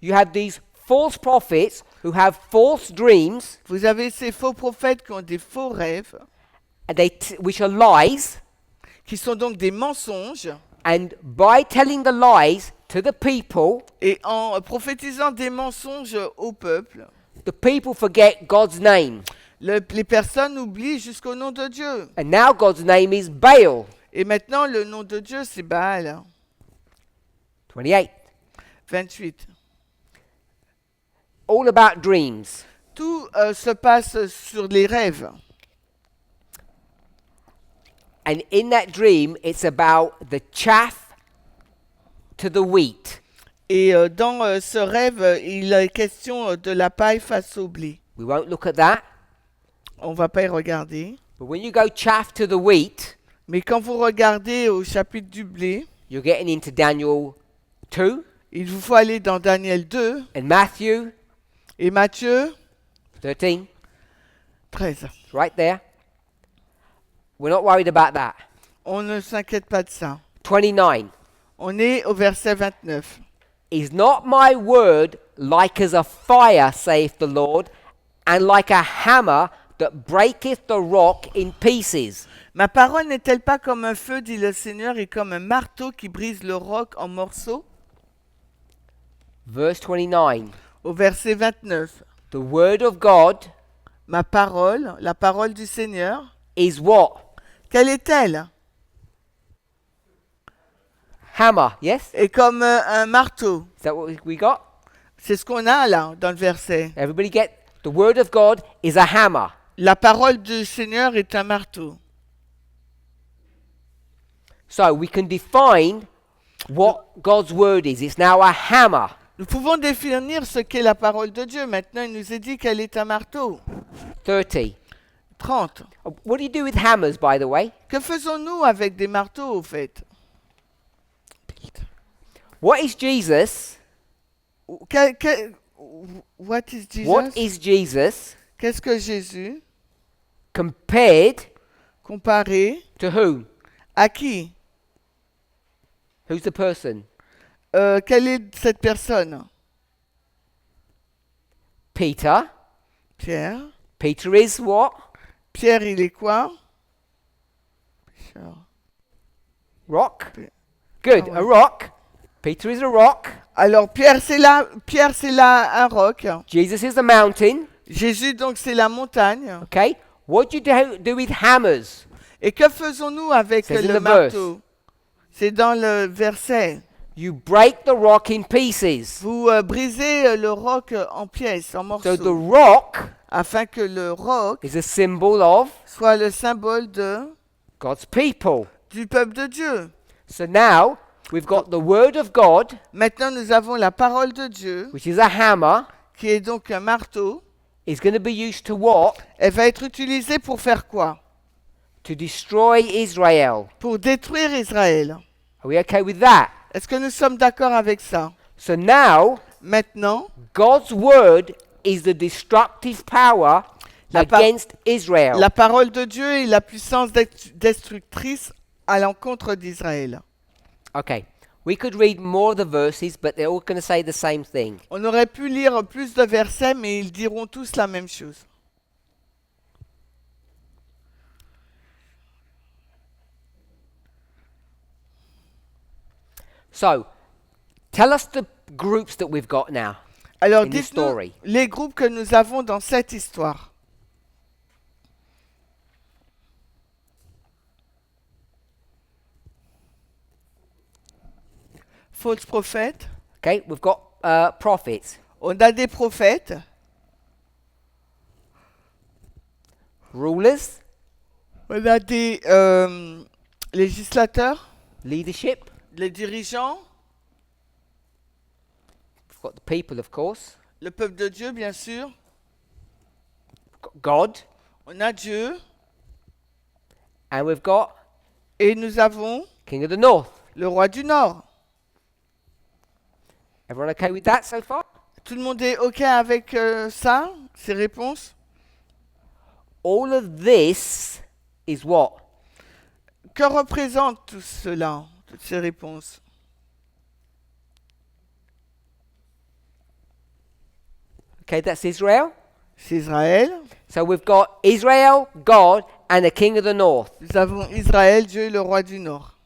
you have these false prophets who have false dreams, Vous avez ces faux prophètes qui ont des faux rêves, and which are lies, qui sont donc des mensonges, and by telling the lies to the people, et en prophétisant des mensonges au peuple, the people forget God's name. les personnes oublient jusqu'au nom de Dieu. And now God's name is Baal. Et maintenant, le nom de Dieu, c'est Baal. 28. 28. All about dreams. Tout se passe sur les rêves. And in that dream, it's about the chaff to the wheat. Et dans ce rêve, il est question de la paille face au blé. We won't look at that. On ne va pas y regarder. But when you go chaff to the wheat, Mais quand vous regardez au chapitre du blé, you're getting into Daniel 2 il vous faut aller dans Daniel 2 and Matthew et Matthieu 13. 13. It's right there. We're not worried about that. On ne s'inquiète pas de ça. 29. On est au verset 29. Is not my word like as a fire, saith the Lord, and like a hammer that breaketh the rock in pieces? Ma parole n'est-elle pas comme un feu, dit le Seigneur, et comme un marteau qui brise le roc en morceaux? Verse 29. Au verset 29. The word of God Ma parole, la parole du Seigneur, is what? quelle est-elle? Hammer, yes? Et comme un marteau. Is that what we got? C'est ce qu'on a là dans le verset. Everybody get? The word of God is a hammer. La parole du Seigneur est un marteau. So we can define what God's word is. It's now a hammer. Nous pouvons définir ce qu'est la parole de Dieu. Maintenant, il nous est dit qu'elle est un marteau. 30. 30. What do you do with hammers, by the way? Que faisons-nous avec des marteaux, au fait? What is Jesus? What is Jesus? What is Jesus Qu'est-ce que Jésus, compared comparé to whom? à qui? Who's the person? Quelle est cette personne? Peter. Pierre. Peter is what? Pierre, il est quoi? Rock. Pe- Good. Ah A ouais. rock. Peter is a rock. Alors, Pierre, c'est là un roc. Jesus is the mountain. Jésus, donc, c'est la montagne. Okay. What do you do with hammers? Et que faisons-nous avec Says in le the marteau? C'est dans le verset. You break the rock in pieces. Vous brisez le roc en pièces, en So the morceaux, rock afin que le roc is a symbol of soit le symbole God's people. du peuple de Dieu. So now we've got the word of God, Maintenant, nous avons la parole de Dieu, which is a hammer, qui est donc un marteau. is going to be used to what? Elle va être utilisée pour faire quoi? To destroy Israel. Pour détruire Israël. Are we okay with that? Est-ce que nous sommes d'accord avec ça? So now Maintenant, God's word is the destructive power La par- against Israel. la parole de Dieu est la puissance destructrice à l'encontre d'Israël. Okay. We could read more of the verses, but they're all going to say the same thing. On aurait pu lire plus de versets, mais ils diront tous la même chose. So, tell us the groups that we've got now Alors, in this dites-nous story. les groupes que nous avons dans cette histoire. Faux prophètes. Okay, we've got prophets, On a des prophètes, rulers, on a des législateurs, leadership. les dirigeants, We've got the people, of course. le peuple de Dieu, bien sûr. We've got God, On a Dieu and we've got et nous avons King of the North. le roi du Nord. Everyone okay with that so far? Tout le monde est OK avec ça, ces réponses? All of this is what? Que représente tout cela, toutes ces réponses? Okay, that's Israel. C'est Israël. So we've got Israel, God, and the King of the North. Nous avons Israël, Dieu et le roi du Nord.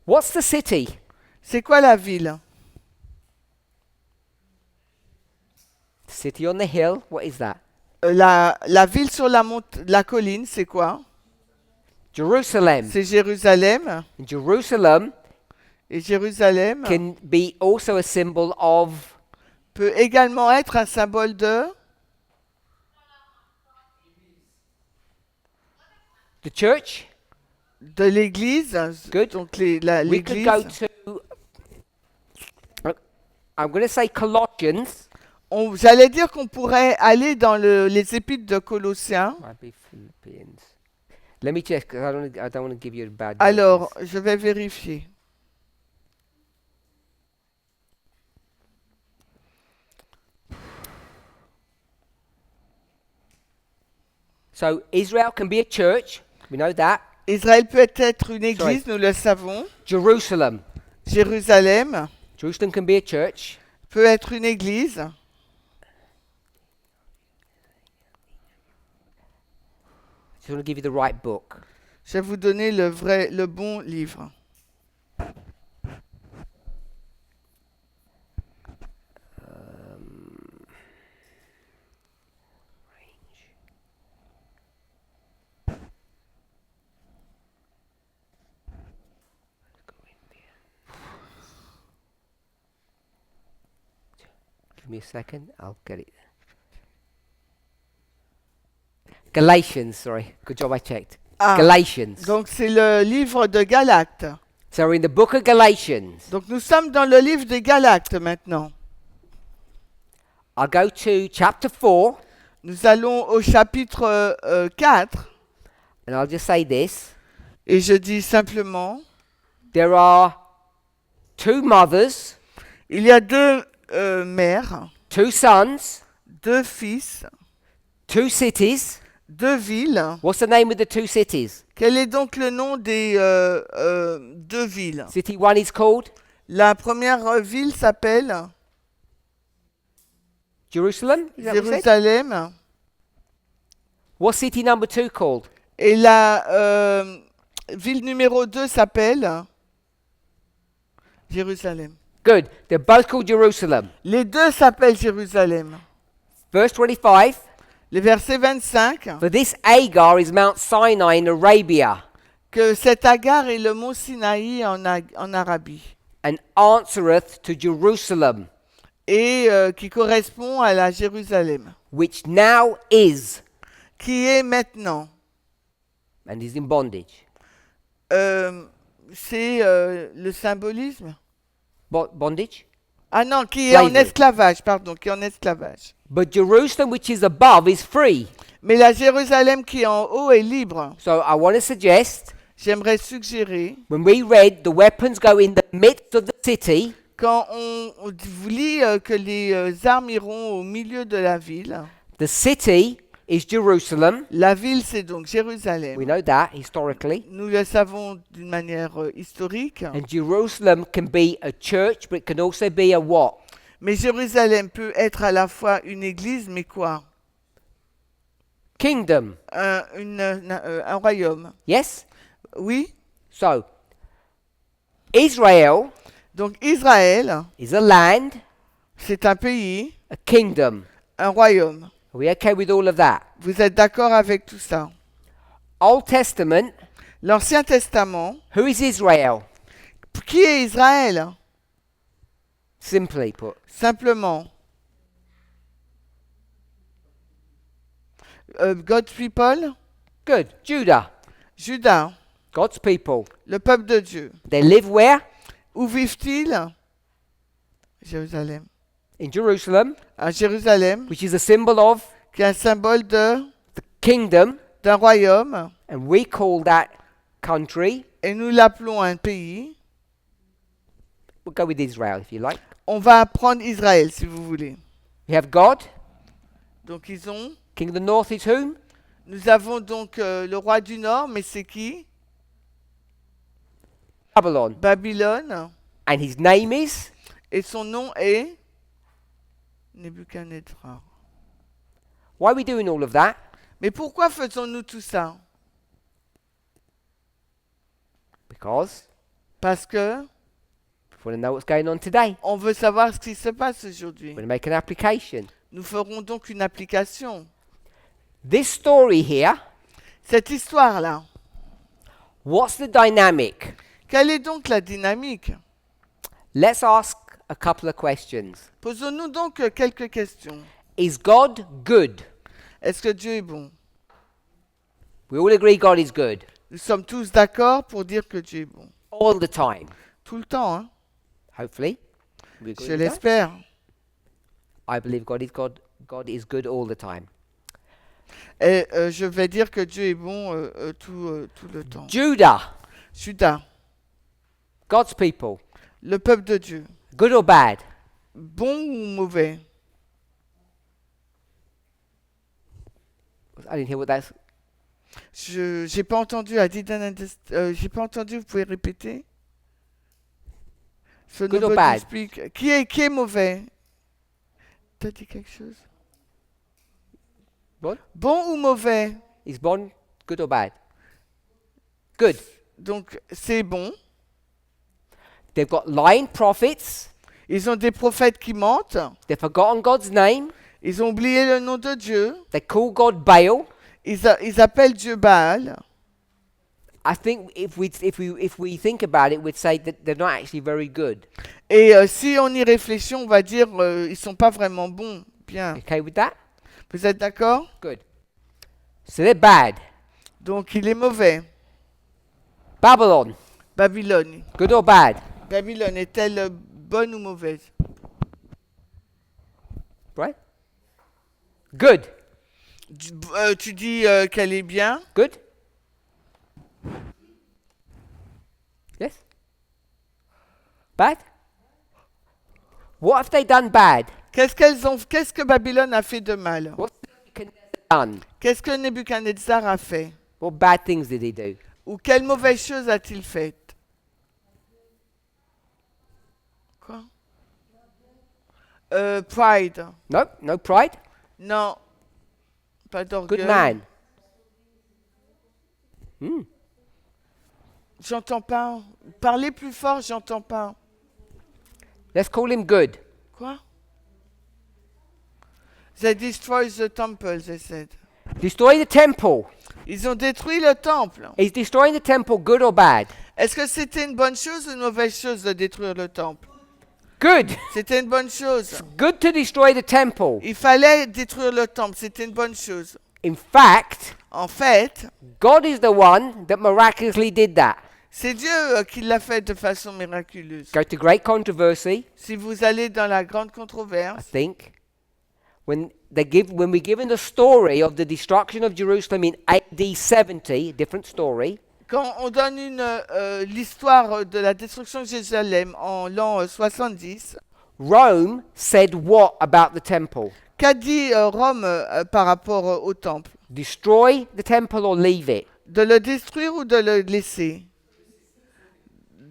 What's the city? C'est quoi la ville? City on the hill. What is that? La ville sur la colline, c'est quoi? Jerusalem. C'est Jérusalem. And Jerusalem Et Jérusalem can be also a symbol of peut également être un symbole the church. de l'Église. Good. Donc We could l'Église. go to. I'm going to say Colossians. J'allais dire qu'on pourrait aller dans les épîtres de Colossiens. Might be Philippians. Let me check because I don't want to give you a bad. Alors, notice. je vais vérifier. So Israel can be a church. We know that. Israël peut être une église, nous le savons. Jerusalem. Jérusalem Jerusalem can be a church. peut être une église. Just want to give you the right book. Je vais vous donner le bon livre. Give me a second. I'll get it. Galatians. Sorry. Good job. I checked. Ah, Galatians. donc c'est le livre de Galates. So we're in the book of Galatians. Donc nous sommes dans le livre de Galates maintenant. I'll go to chapter 4, Nous allons au chapitre 4 and I'll just say this. et je dis simplement, There are two mothers, il y a deux mères, two sons, deux fils, two cities. deux villes. What's the name of the two cities? Quel est donc le nom des deux villes? City 1 is called La première ville s'appelle Jerusalem. Is that what you said? Jérusalem What's city number 2 called? et la ville numéro 2 s'appelle Jérusalem. Good. They're both called Jerusalem. Les deux s'appellent Jérusalem. Verse 25. Le verset 25, For this Agar is Mount Sinai in Arabia, que cet Agar est le mont Sinaï en Arabie, and answereth to Jerusalem, et qui correspond à la Jérusalem, which now is, qui est maintenant. and is in bondage. C'est le symbolisme. Bondage? Ah non, qui est en Slavery. esclavage, pardon, qui est en esclavage. But Jerusalem, which is above, is free. Mais la Jérusalem qui est en haut est libre. So I want to suggest, J'aimerais suggérer, when we read the weapons go in the midst of the city, quand on vous lit que les armes iront au milieu de la ville, the city is Jerusalem. la ville c'est donc We Jérusalem. know that historically. Nous le savons d'une manière historique. And Jerusalem can be a church, but it can also be a what? Mais Jérusalem peut être à la fois une église, mais quoi? Kingdom. Un royaume. Yes? Oui? So, Israel Donc Israël, is a land, c'est un pays, a kingdom. un royaume. Are we okay with all of that? Vous êtes d'accord avec tout ça? Old Testament, L'Ancien Testament, who is Israel? qui est Israël? Simply put. Simplement. God's people, Good. Judah, Judas, God's people. le peuple de Dieu. They live where? Où vivent-ils? Jérusalem. In Jerusalem, À Jérusalem, which is a symbol of qui est un symbole de the kingdom, d'un royaume, and we call that country. et nous l'appelons un pays. We'll go with Israel if you like. On va prendre Israël, si vous voulez. We have God. Donc ils ont. King of the north is whom? Nous avons donc le roi du Nord, mais c'est qui? Babylon. Babylone. And his name is? Et son nom est Nebuchadnezzar. Why are we doing all of that? Mais pourquoi faisons-nous tout ça? Because Parce que we want to know what's going on today. on veut savoir ce qui se passe aujourd'hui. We want to make an application. Nous ferons donc une application. This story here, Cette histoire-là, what's the dynamic? quelle est donc la dynamique? Let's ask a couple of questions. Posons-nous donc quelques questions. Is God good? Est-ce que Dieu est bon? We all agree God is good. Nous sommes tous d'accord pour dire que Dieu est bon. All the time. Tout le temps, hein? Hopefully. We agree Je with that? l'espère. I believe God is good all the time. Et je vais dire que Dieu est bon tout le temps. Judah, Judas, God's people, le peuple de Dieu, good or bad? bon ou mauvais? I didn't hear what that's. Je j'ai pas entendu. J'ai pas entendu. Vous pouvez répéter? So Good or nobody bad? speak. Qui est mauvais? T'as dit quelque chose? What? Bon ou mauvais? Is born good or bad? Good. Donc c'est bon. They've got lying prophets. Ils ont des prophètes qui mentent. They've forgotten God's name. Ils ont oublié le nom de Dieu. They call God Baal. Ils appellent Dieu Baal. I think if we think about it, we'd say that they're not actually very good. Et si on y réfléchit, on va dire ils sont pas vraiment bons. Bien. Okay with that? Vous êtes d'accord? Good. So they're bad. Donc il est mauvais. Babylon, Babylone. good or bad? Babylone est-elle bonne ou mauvaise? Right? Good. Tu dis qu'elle est bien. Good? Yes? Bad? What have they done bad? Qu'est-ce que Babylone a fait de mal? What's Nebuchadnezzar done? Qu'est-ce que Nebuchadnezzar a fait? What bad things did he do? Ou quelle mauvaise chose a-t-il faite? Quoi? Pride. Nope, no pride. Non. Pas d'orgueil. Good man. Hmm. J'entends pas. Parlez plus fort, j'entends pas. Let's call him good. Quoi? They destroyed the temple, they said. Destroy the temple. Ils ont détruit le temple. Is destroying the temple good or bad? Est-ce que c'était une bonne chose ou une mauvaise chose de détruire le temple? Good. C'était une bonne chose. Good to destroy the temple. Il fallait détruire le temple, c'était une bonne chose. In fact, En fait, God is the one that miraculously did that. c'est Dieu qui l'a fait de façon miraculeuse. Go to great controversy, Si vous allez dans la grande I controverse, think. When we're given the story of the destruction of Jerusalem in AD 70, different story, quand on donne l'histoire de la destruction de Jérusalem en l'an 70, Rome said what about the temple? qu'a dit Rome par rapport au temple? Destroy the temple or leave it? De le détruire ou de le laisser?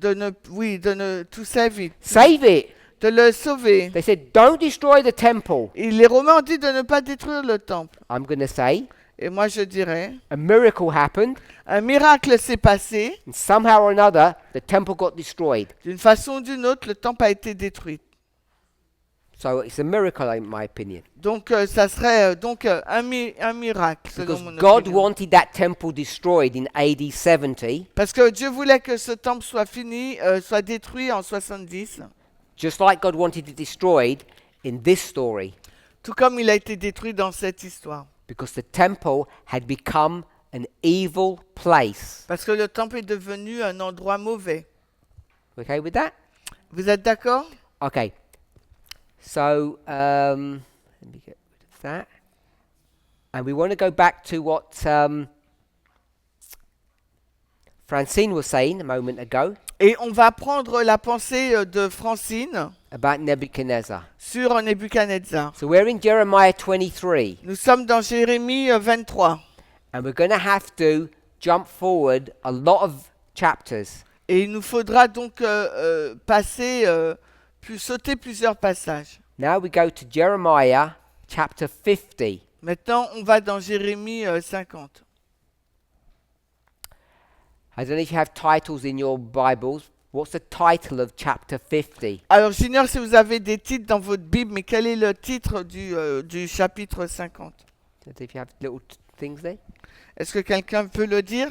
To save it. Save it. De le sauver. They said, don't destroy the temple. Et les Romains ont dit de ne pas détruire le temple. I'm going to say, Et moi, je dirais, a miracle happened, un miracle s'est passé. and somehow or another, the temple got destroyed. D'une façon ou d'une autre, le temple a été détruit. So it's a miracle, in my opinion. Donc, ça serait un miracle, selon Because mon God opinion. wanted that temple destroyed in AD 70, Parce que Dieu voulait que ce temple soit fini, soit détruit en 70, just like God wanted it destroyed in this story, tout comme il a été détruit dans cette histoire. because the temple had become an evil place. Parce que le temple est devenu un endroit mauvais. Okay with that? Vous êtes d'accord? Okay. So let me get rid of that. And we want to go back to what Francine was saying a moment ago Et on va prendre la pensée de Francine about Nebuchadnezzar. sur Nebuchadnezzar. So we're in Jeremiah 23, Nous sommes dans Jérémie 23. and we're going to have to jump forward a lot of chapters. Et il nous faudra donc sauter plusieurs passages. Now we go to Jeremiah chapter 50. Maintenant, on va dans Jérémie 50. I don't know if you have titles in your Bibles. What's the title of chapter 50? Alors, j'ignore si vous avez des titres dans votre Bible, mais quel est le titre du chapitre 50? I don't know if you have little things there. Est-ce que quelqu'un peut le dire?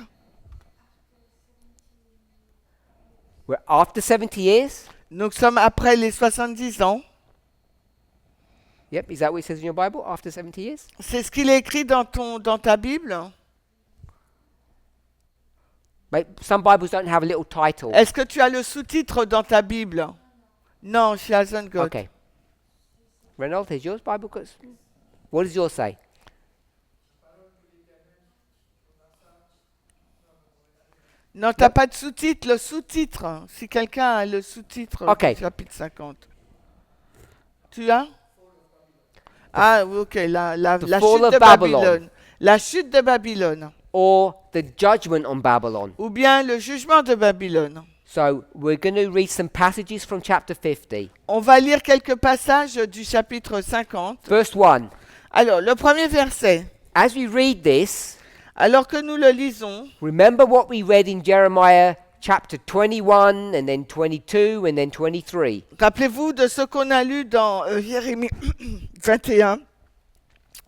We're after 70 years. Nous sommes après les 70 ans. Yep, is that what it says in your Bible? After 70 years? C'est ce qu'il est écrit dans ta Bible. But some Bibles don't have a little title. Est-ce que tu as le sous-titre dans ta Bible? Non, she hasn't got. Okay. Reynolds, has yours Bible got? What does yours say? Non, t'as pas de sous-titre. Le sous-titre, si quelqu'un a le sous-titre Ok. du chapitre 50. Tu as? Ah, oui, ok, la The chute fall of de Babylon. Babylone. La chute de Babylone. Or the judgment on Babylon. Ou bien le jugement de Babylone. So we're going to read some passages from chapter 50. On va lire quelques passages du chapitre 50. First one. Alors, le premier verset. As we read this, Alors que nous le lisons, remember what we read in Jeremiah chapter 21 and then 22 and then 23. rappelez-vous de ce qu'on a lu dans Jérémie 21,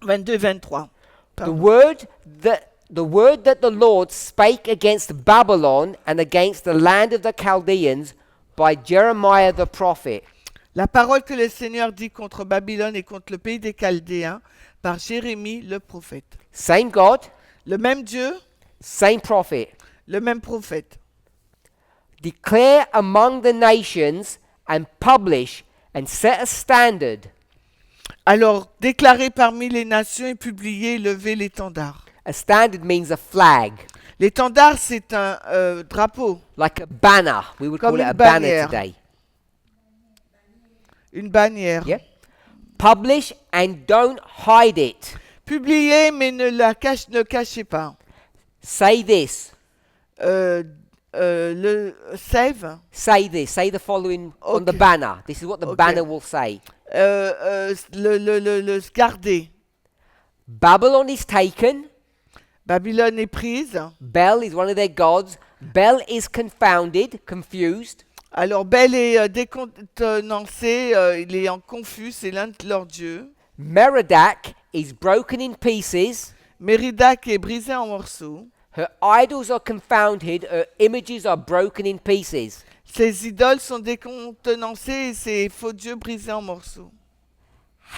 22, 23. The Pardon. word that the Lord spake against Babylon and against the land of the Chaldeans by Jeremiah the prophet. La parole que le Seigneur dit contre Babylone et contre le pays des Chaldéens par Jérémie le prophète. Same God, Le même Dieu, same prophet. le même prophète. Declare among the nations and publish and set a standard. Alors, déclarez parmi les nations et publiez, levez l'étendard. A standard means a flag, L'étendard, c'est un drapeau, like a banner. We would Comme call it une a banner bannière. today. une bannière. Yeah. Publish and don't hide it. Publiez, mais ne cachez pas. Say this. Le save, Say this. Say the following on the Okay. banner. This is what the Okay. banner will say. le garder. Babylon is taken. Babylone est prise. Bel is one of their gods. Bel is confounded, confused. Alors Bel est décontenancé, il est en confus, c'est l'un de leurs dieux. Merodach is broken in pieces. Méridac est brisé en morceaux. Her idols are confounded. Her images are broken in pieces. Ses idoles sont décontenancées et ses faux dieux brisés en morceaux.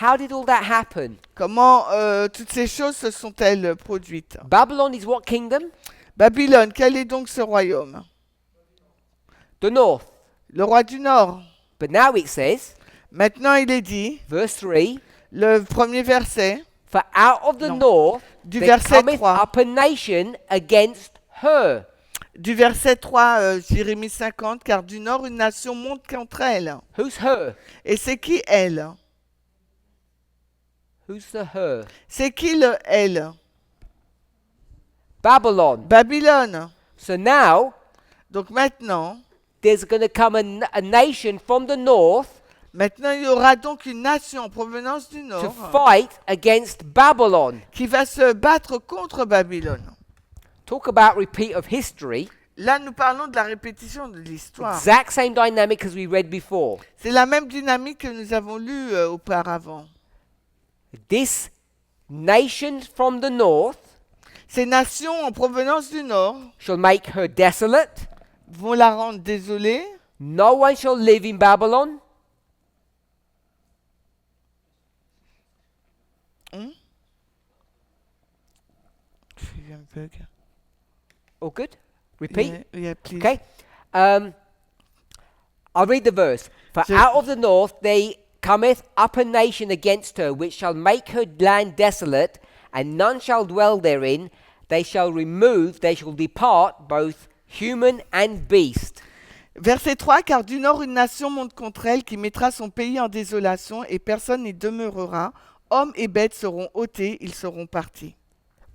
How did all that happen? Comment toutes ces choses se sont-elles produites? Babylon is what kingdom? Babylone, quel est donc ce royaume? The north. Le roi du Nord. But now it says, Maintenant il est dit, verse 3, le premier verset, for out of the Non. north du there verset cometh 3. up a nation against her. Du verset 3, Jérémie 50, car du Nord une nation monte contre elle. Who's her? Et c'est qui elle? Who's the her? C'est qui le elle? Babylon. Babylone. So now Donc maintenant, there's going to come a nation from the north Maintenant, il y aura donc une nation en provenance du to nord fight against Babylon. qui va se battre contre Babylone. Talk about repeat of history. Là, nous parlons de la répétition de l'histoire. Exact same dynamic as we read before. C'est la même dynamique que nous avons lue auparavant. This nation from the north Ces nations en provenance du nord shall make her desolate. vont la rendre désolée. No one shall live in Babylon. J'ai eu un bug. All good? Repeat. Yeah, please. Okay. I'll read the verse. For So- out of the north they cometh up a nation against her, which shall make her land desolate, and none shall dwell therein. They shall depart, both human and beast. Verset 3, car du nord une nation monte contre elle qui mettra son pays en désolation et personne n'y demeurera. Hommes et bêtes seront ôtés, ils seront partis.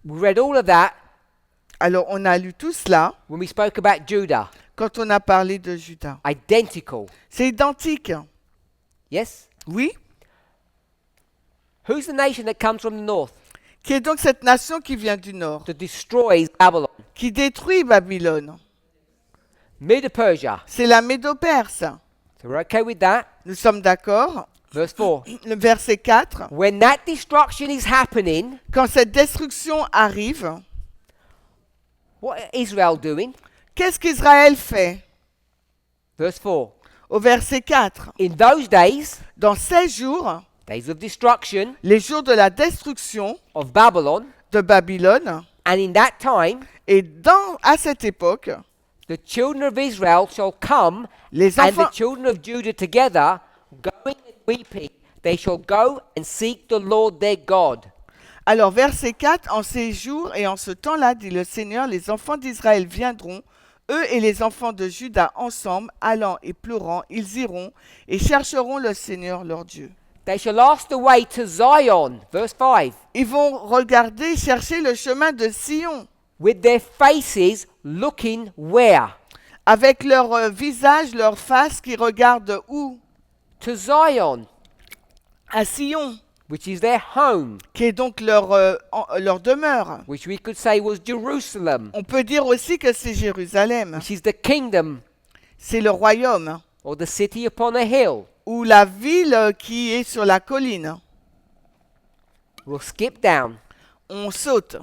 We read all of that Alors on a lu tout cela when we spoke about Judah. quand on a parlé de Juda. Identical. C'est identique. Yes? Oui. Who's the nation that comes from the north? Qui est donc cette nation qui vient du nord, To destroy Babylon. qui détruit Babylone. Medo-Persia. C'est la Médo-Perse. So we're okay with that. Nous sommes d'accord. Verse 4. Le verset 4. When that destruction is happening, Quand cette destruction arrive, what is Israel doing? qu'est-ce qu'Israël fait? Verse 4. Au verset 4. In those days, Dans 16 jours, days of destruction les jours de la destruction of Babylon, de Babylone, and in that time, et à cette époque, the children of Israel shall come, les and enfants, the children of Judah together, going and weeping. They shall go and seek the Lord their God. alors verset 4, en ces jours et en ce temps-là, dit le Seigneur, les enfants d'Israël viendront, eux et les enfants de Juda ensemble, allant et pleurant, ils iront et chercheront le Seigneur leur Dieu. They shall ask the way to Zion, verse 5, Ils vont regarder, chercher le chemin de Sion, with their faces looking where? avec leur visage, leur face qui regardent où? To Zion, À Sion, which is their home, qui est donc leur demeure. which we could say was Jerusalem, On peut dire aussi que c'est Jérusalem, which is the kingdom c'est le royaume, or the city upon a hill. ou la ville qui est sur la colline. We'll skip down. On saute.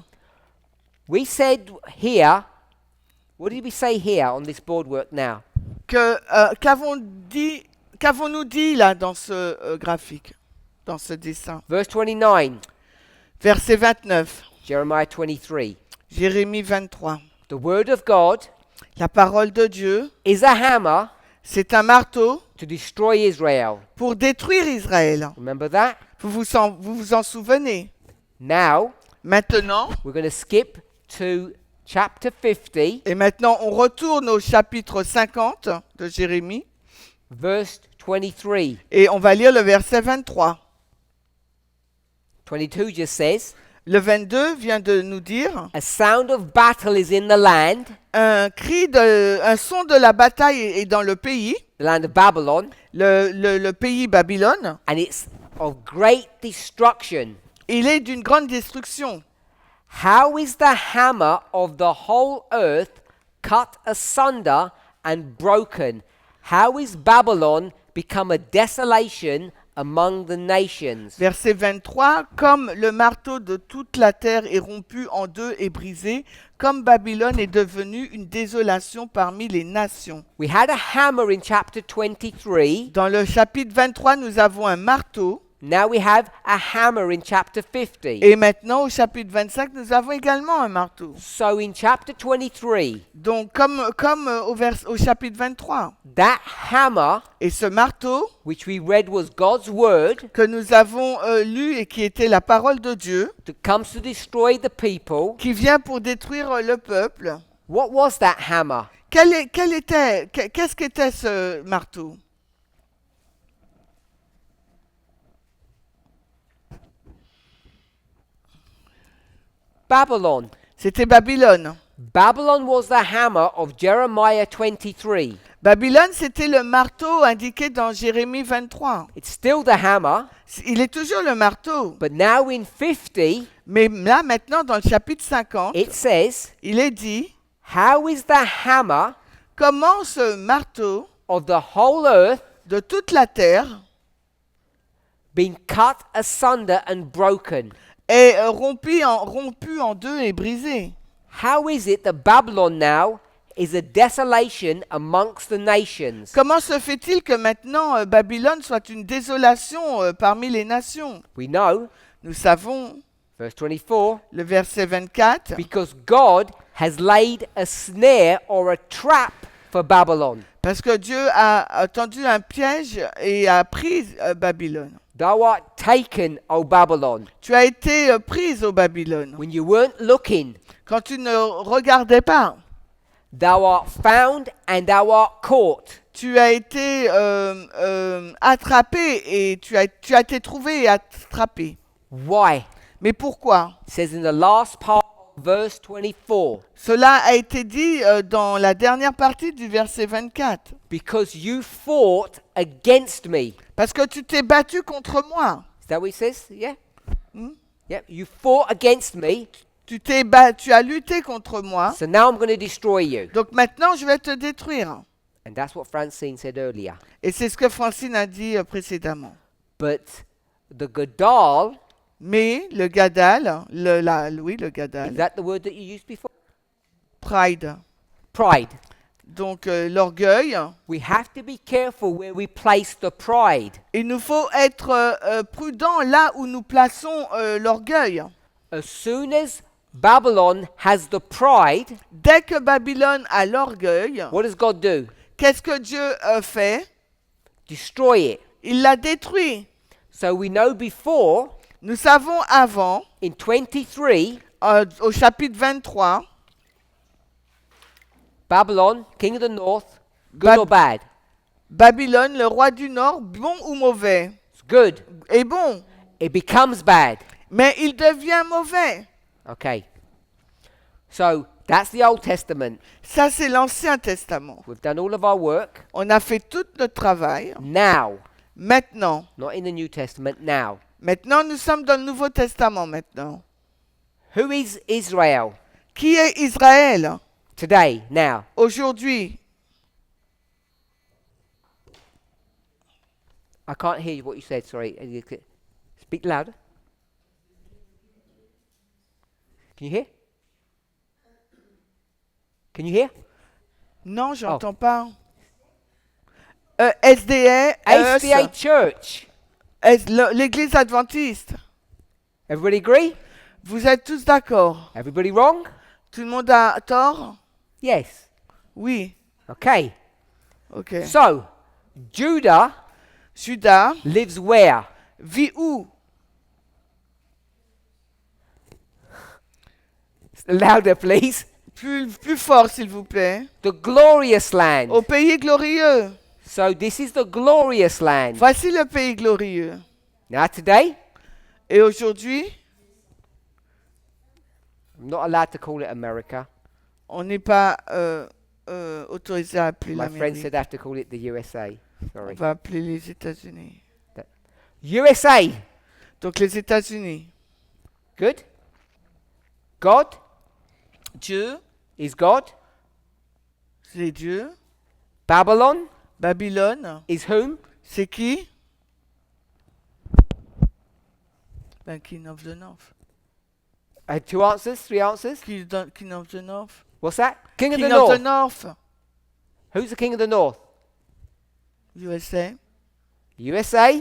We said here, what did we say here on this boardwork now? Qu'avons-nous dit là dans ce graphique, dans ce dessin? Verse 29, Verset 29, Jeremiah 23. Jérémie 23. The word of God La parole de Dieu, is a hammer c'est un marteau to destroy Israel. pour détruire Israël. Remember that? Vous vous en souvenez? Now, Maintenant, we're going to skip to chapter 50, et maintenant on retourne au chapitre 50 de Jérémie verse 23. et on va lire le verset 23. 22 just says, Le 22 vient de nous dire a sound of battle is in the land, un son de la bataille est dans le pays, the land of Babylon, le pays Babylone. and it's of great destruction. Il est d'une grande destruction. How is the hammer of the whole earth cut asunder and broken? How is Babylon become a desolation among the nations? Verset 23, comme le marteau de toute la terre est rompu en deux et brisé, comme Babylone est devenue une désolation parmi les nations. We had a hammer in chapter 23. Dans le chapitre 23, nous avons un marteau. Now we have a hammer in chapter 50. Et maintenant, au chapitre 25, nous avons également un marteau. So in chapter 23, Donc, comme au chapitre 23. that hammer, Et ce marteau which we read was God's word, que nous avons lu et qui était la parole de Dieu, that comes to destroy the people. qui vient pour détruire le peuple. What was that hammer? Qu'est-ce qu'était ce marteau? Babylon. C'était Babylone. Babylon was the hammer of Jeremiah 23. Babylone, c'était le marteau indiqué dans Jérémie 23. It's still the hammer, Il est toujours le marteau. but now in 50, Mais là, maintenant, dans le chapitre 50, it says, il est dit, how is the hammer comment ce marteau of the whole earth de toute la terre been cut asunder and broken? est rompu en deux et brisé. How is it that Babylon now is a desolation amongst the nations? Comment se fait-il que maintenant Babylone soit une désolation parmi les nations? We know, Nous savons, verse 24, le verset 24, because God has laid a snare or a trap for Babylon. parce que Dieu a tendu un piège et a pris Babylone. Thou art taken, O Babylon, Tu as été prise au Babylone. when you weren't looking. Quand tu ne regardais pas, Thou art found and thou art caught. tu as été attrapé et tu as été trouvé et attrapé. Why? Mais pourquoi? It says in the last part of verse 24, Cela a été dit dans la dernière partie du verset 24. because you fought against me. Parce que tu t'es battu contre moi. Is that what it says? Yeah? Hmm? Yep. You fought against me, Tu as lutté contre moi. so now I'm going to destroy you. Donc maintenant, je vais te détruire. And that's what Francine said earlier. Et c'est ce que Francine a dit précédemment. But the Gadal, Mais le Gadal, oui, le is Gadal, that the word that you used before? pride. Pride. Donc l'orgueil. We have to be careful where we place the pride. Il nous faut être prudent là où nous plaçons l'orgueil. As soon as Babylon has the pride, Dès que Babylone a l'orgueil, what does God do? qu'est-ce que Dieu fait? Destroy it. Il l'a détruit. So we know before, Nous savons avant, in 23, au chapitre 23, Babylon, king of the north, good Bab- or bad? Babylone, le roi du Nord, bon ou mauvais? It's good. Est bon, It becomes bad. mais il devient mauvais. Okay. So that's the Old Testament. Ça, c'est l'Ancien Testament. We've done all of our work. On a fait tout notre travail. Now, Maintenant, not in the New Testament, now. nous sommes dans le Nouveau Testament maintenant. Who is Israel Qui est Israël today, now? aujourd'hui? I can't hear what you said, sorry. Speak louder. Can you hear? Can you hear? Non, j'entends pas. SDA, HDA Church. l'Église adventiste. Everybody agree? Vous êtes tous d'accord? Everybody wrong? Tout le monde a tort? Yes. Oui. Okay. Ok. So, Judah Judas lives where? vit où? Louder, please. Plus fort, s'il vous plaît. The glorious land. Au pays glorieux. So, this is the glorious land. Voici le pays glorieux. Now, today, Et aujourd'hui, I'm not allowed to call it America. on n'est pas autorisé à appeler My friend l'Amérique. said I have to call it the USA. On Sorry. va appeler les États-Unis. USA. Donc les États-Unis. Good. God Dieu, is God. c'est Dieu. Babylon Babylone, is whom? c'est qui? Ben, King of the North. I had 2 answers, 3 answers. King of the North. What's that? King of King the of the North. North. Who's the king of the North? USA. USA.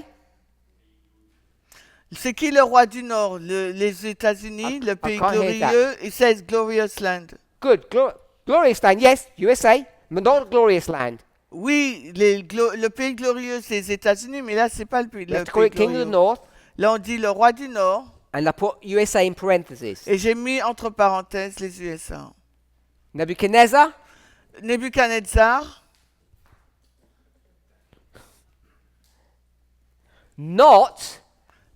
C'est qui le roi du Nord? Les États-Unis, le pays can't hear that. glorieux. It says glorious land. Good. Glorious land. Yes, USA. But not glorious land. Oui, le pays glorieux, c'est les États-Unis, mais là, c'est pas le pays, We le have to call pays it king of glorieux. the North. Là, on dit le roi du Nord. And I put USA in parentheses. Et j'ai mis entre parenthèses les USA. Nebuchadnezzar. Nebuchadnezzar, Not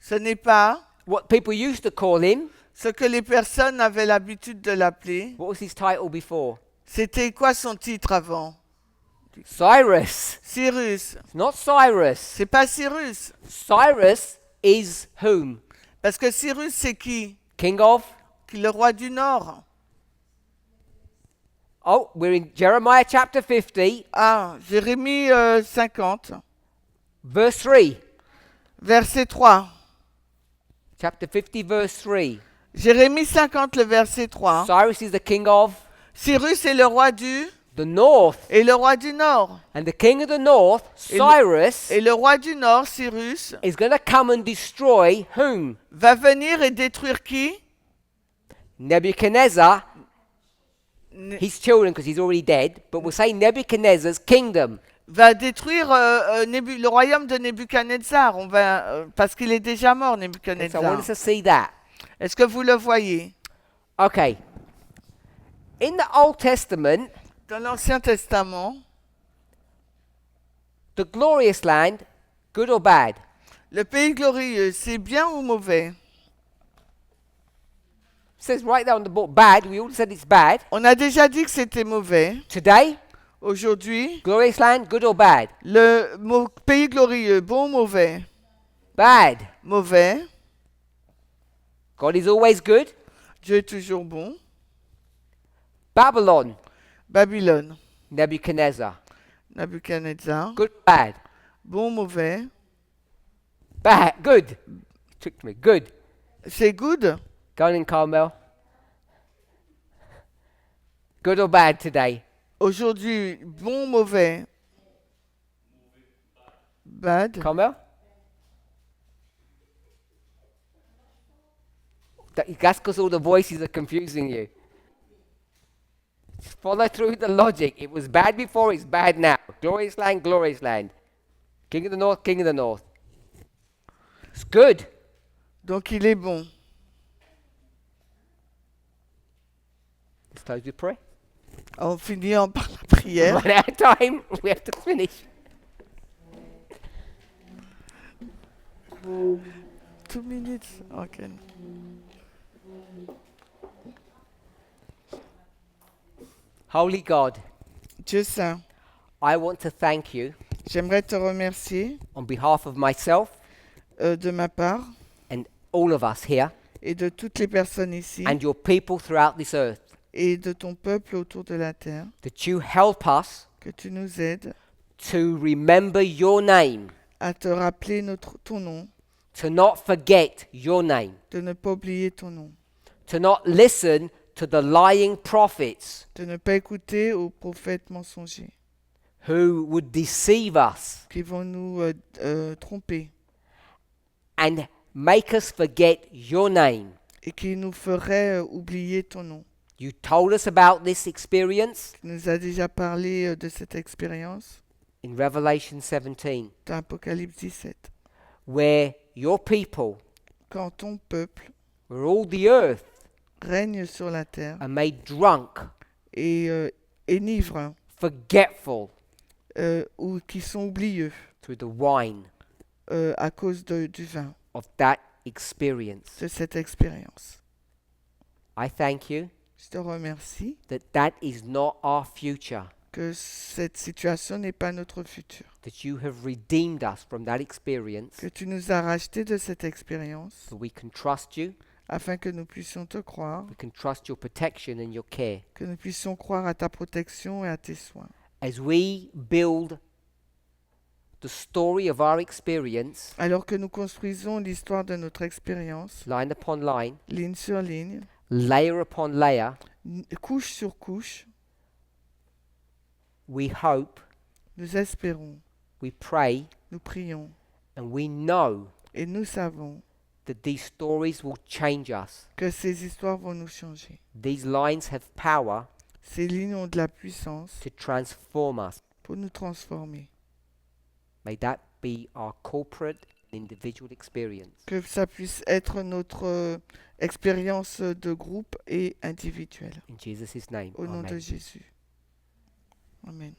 ce n'est pas what people used to call him. ce que les personnes avaient l'habitude de l'appeler. What was his title before? C'était quoi son titre avant? Cyrus. Cyrus. It's not Cyrus. C'est pas Cyrus. Cyrus is whom? Parce que Cyrus, c'est qui? King of? Le roi du Nord. Oh, we're in Jeremiah chapter 50, Ah, Jérémie 50, verse 3. verset 3. Chapter 50, verse 3. Jérémie 50, le verset 3. Cyrus is the king of Cyrus est le roi du the north. et le roi du Nord. And the king of the north, Et Cyrus, Et le roi du Nord, Cyrus, is going to come and destroy whom? va venir et détruire qui? Nebuchadnezzar, Ne- his children, because he's already dead, but we'll say Nebuchadnezzar's kingdom. Va détruire le royaume de Nebuchadnezzar. Parce qu'il est déjà mort, So I want Nebuchadnezzar. us to see that. Est-ce que vous le voyez? Okay. In the Old Testament, Dans l'Ancien Testament, the glorious land, good or bad? le pays glorieux, c'est bien ou mauvais? It says right there on the book, bad. We all said it's bad. On a déjà dit que c'était mauvais. Today, Aujourd'hui, glorious land, good or bad? le pays glorieux, bon ou mauvais? Bad. Mauvais. God is always good. Dieu est toujours bon. Babylon, Babylone, Nebuchadnezzar, Nebuchadnezzar, good, bad? bon ou mauvais? Bad, good. Tricked me. Good. C'est good. Go on in, Carmel. Good or bad today? Aujourd'hui, bon ou mauvais? Bad. Carmel? That's because all the voices are confusing you. Just follow through the logic. It was bad before, it's bad now. Glorious land, glorious land. King of the north, king of the north. It's good. Donc il est bon. Let's close with prayer. On finit par la prière. Run out of time. We have to finish. 2 minutes. Okay. Holy God, Dieu saint, I want to thank you j'aimerais te remercier on behalf of myself de ma part and all of us here et de toutes les personnes ici and your people throughout this earth et de ton peuple autour de la terre, that you help us que tu nous aides to remember your name, à te rappeler ton nom, to not forget your name, de ne pas oublier ton nom, to not listen to the lying prophets de ne pas écouter aux prophètes mensongers who would deceive us qui vont nous tromper and make us forget your name. et qui nous feraient oublier ton nom. You told us about this experience Tu nous as déjà parlé de cette expérience in Revelation 17, dans Apocalypse 17, where your people, quand ton peuple where all the earth règne sur la terre are made drunk, et enivre forgetful ou qui sont oublieux through the wine à cause du vin, of that experience. de cette expérience. I thank you Je te remercie that that is not our future, que cette situation n'est pas notre futur, that you have redeemed us from that experience, que tu nous as rachetés de cette expérience so we can trust you, afin que nous puissions te croire, we can trust your protection and your care. que nous puissions croire à ta protection et à tes soins. As we build the story of our experience, Alors que nous construisons l'histoire de notre expérience, line upon line, ligne sur ligne, layer upon layer, couche sur couche, we hope, nous espérons, we pray, nous prions and we know et nous savons that these stories will change us. que ces histoires vont nous changer. These lines have power Ces lignes ont de la puissance to transform us. pour nous transformer. May that be our corporate and individual experience. Que ça puisse être notre expérience de groupe et individuelle. In Jesus' name, Au nom de amen. Jésus. Amen.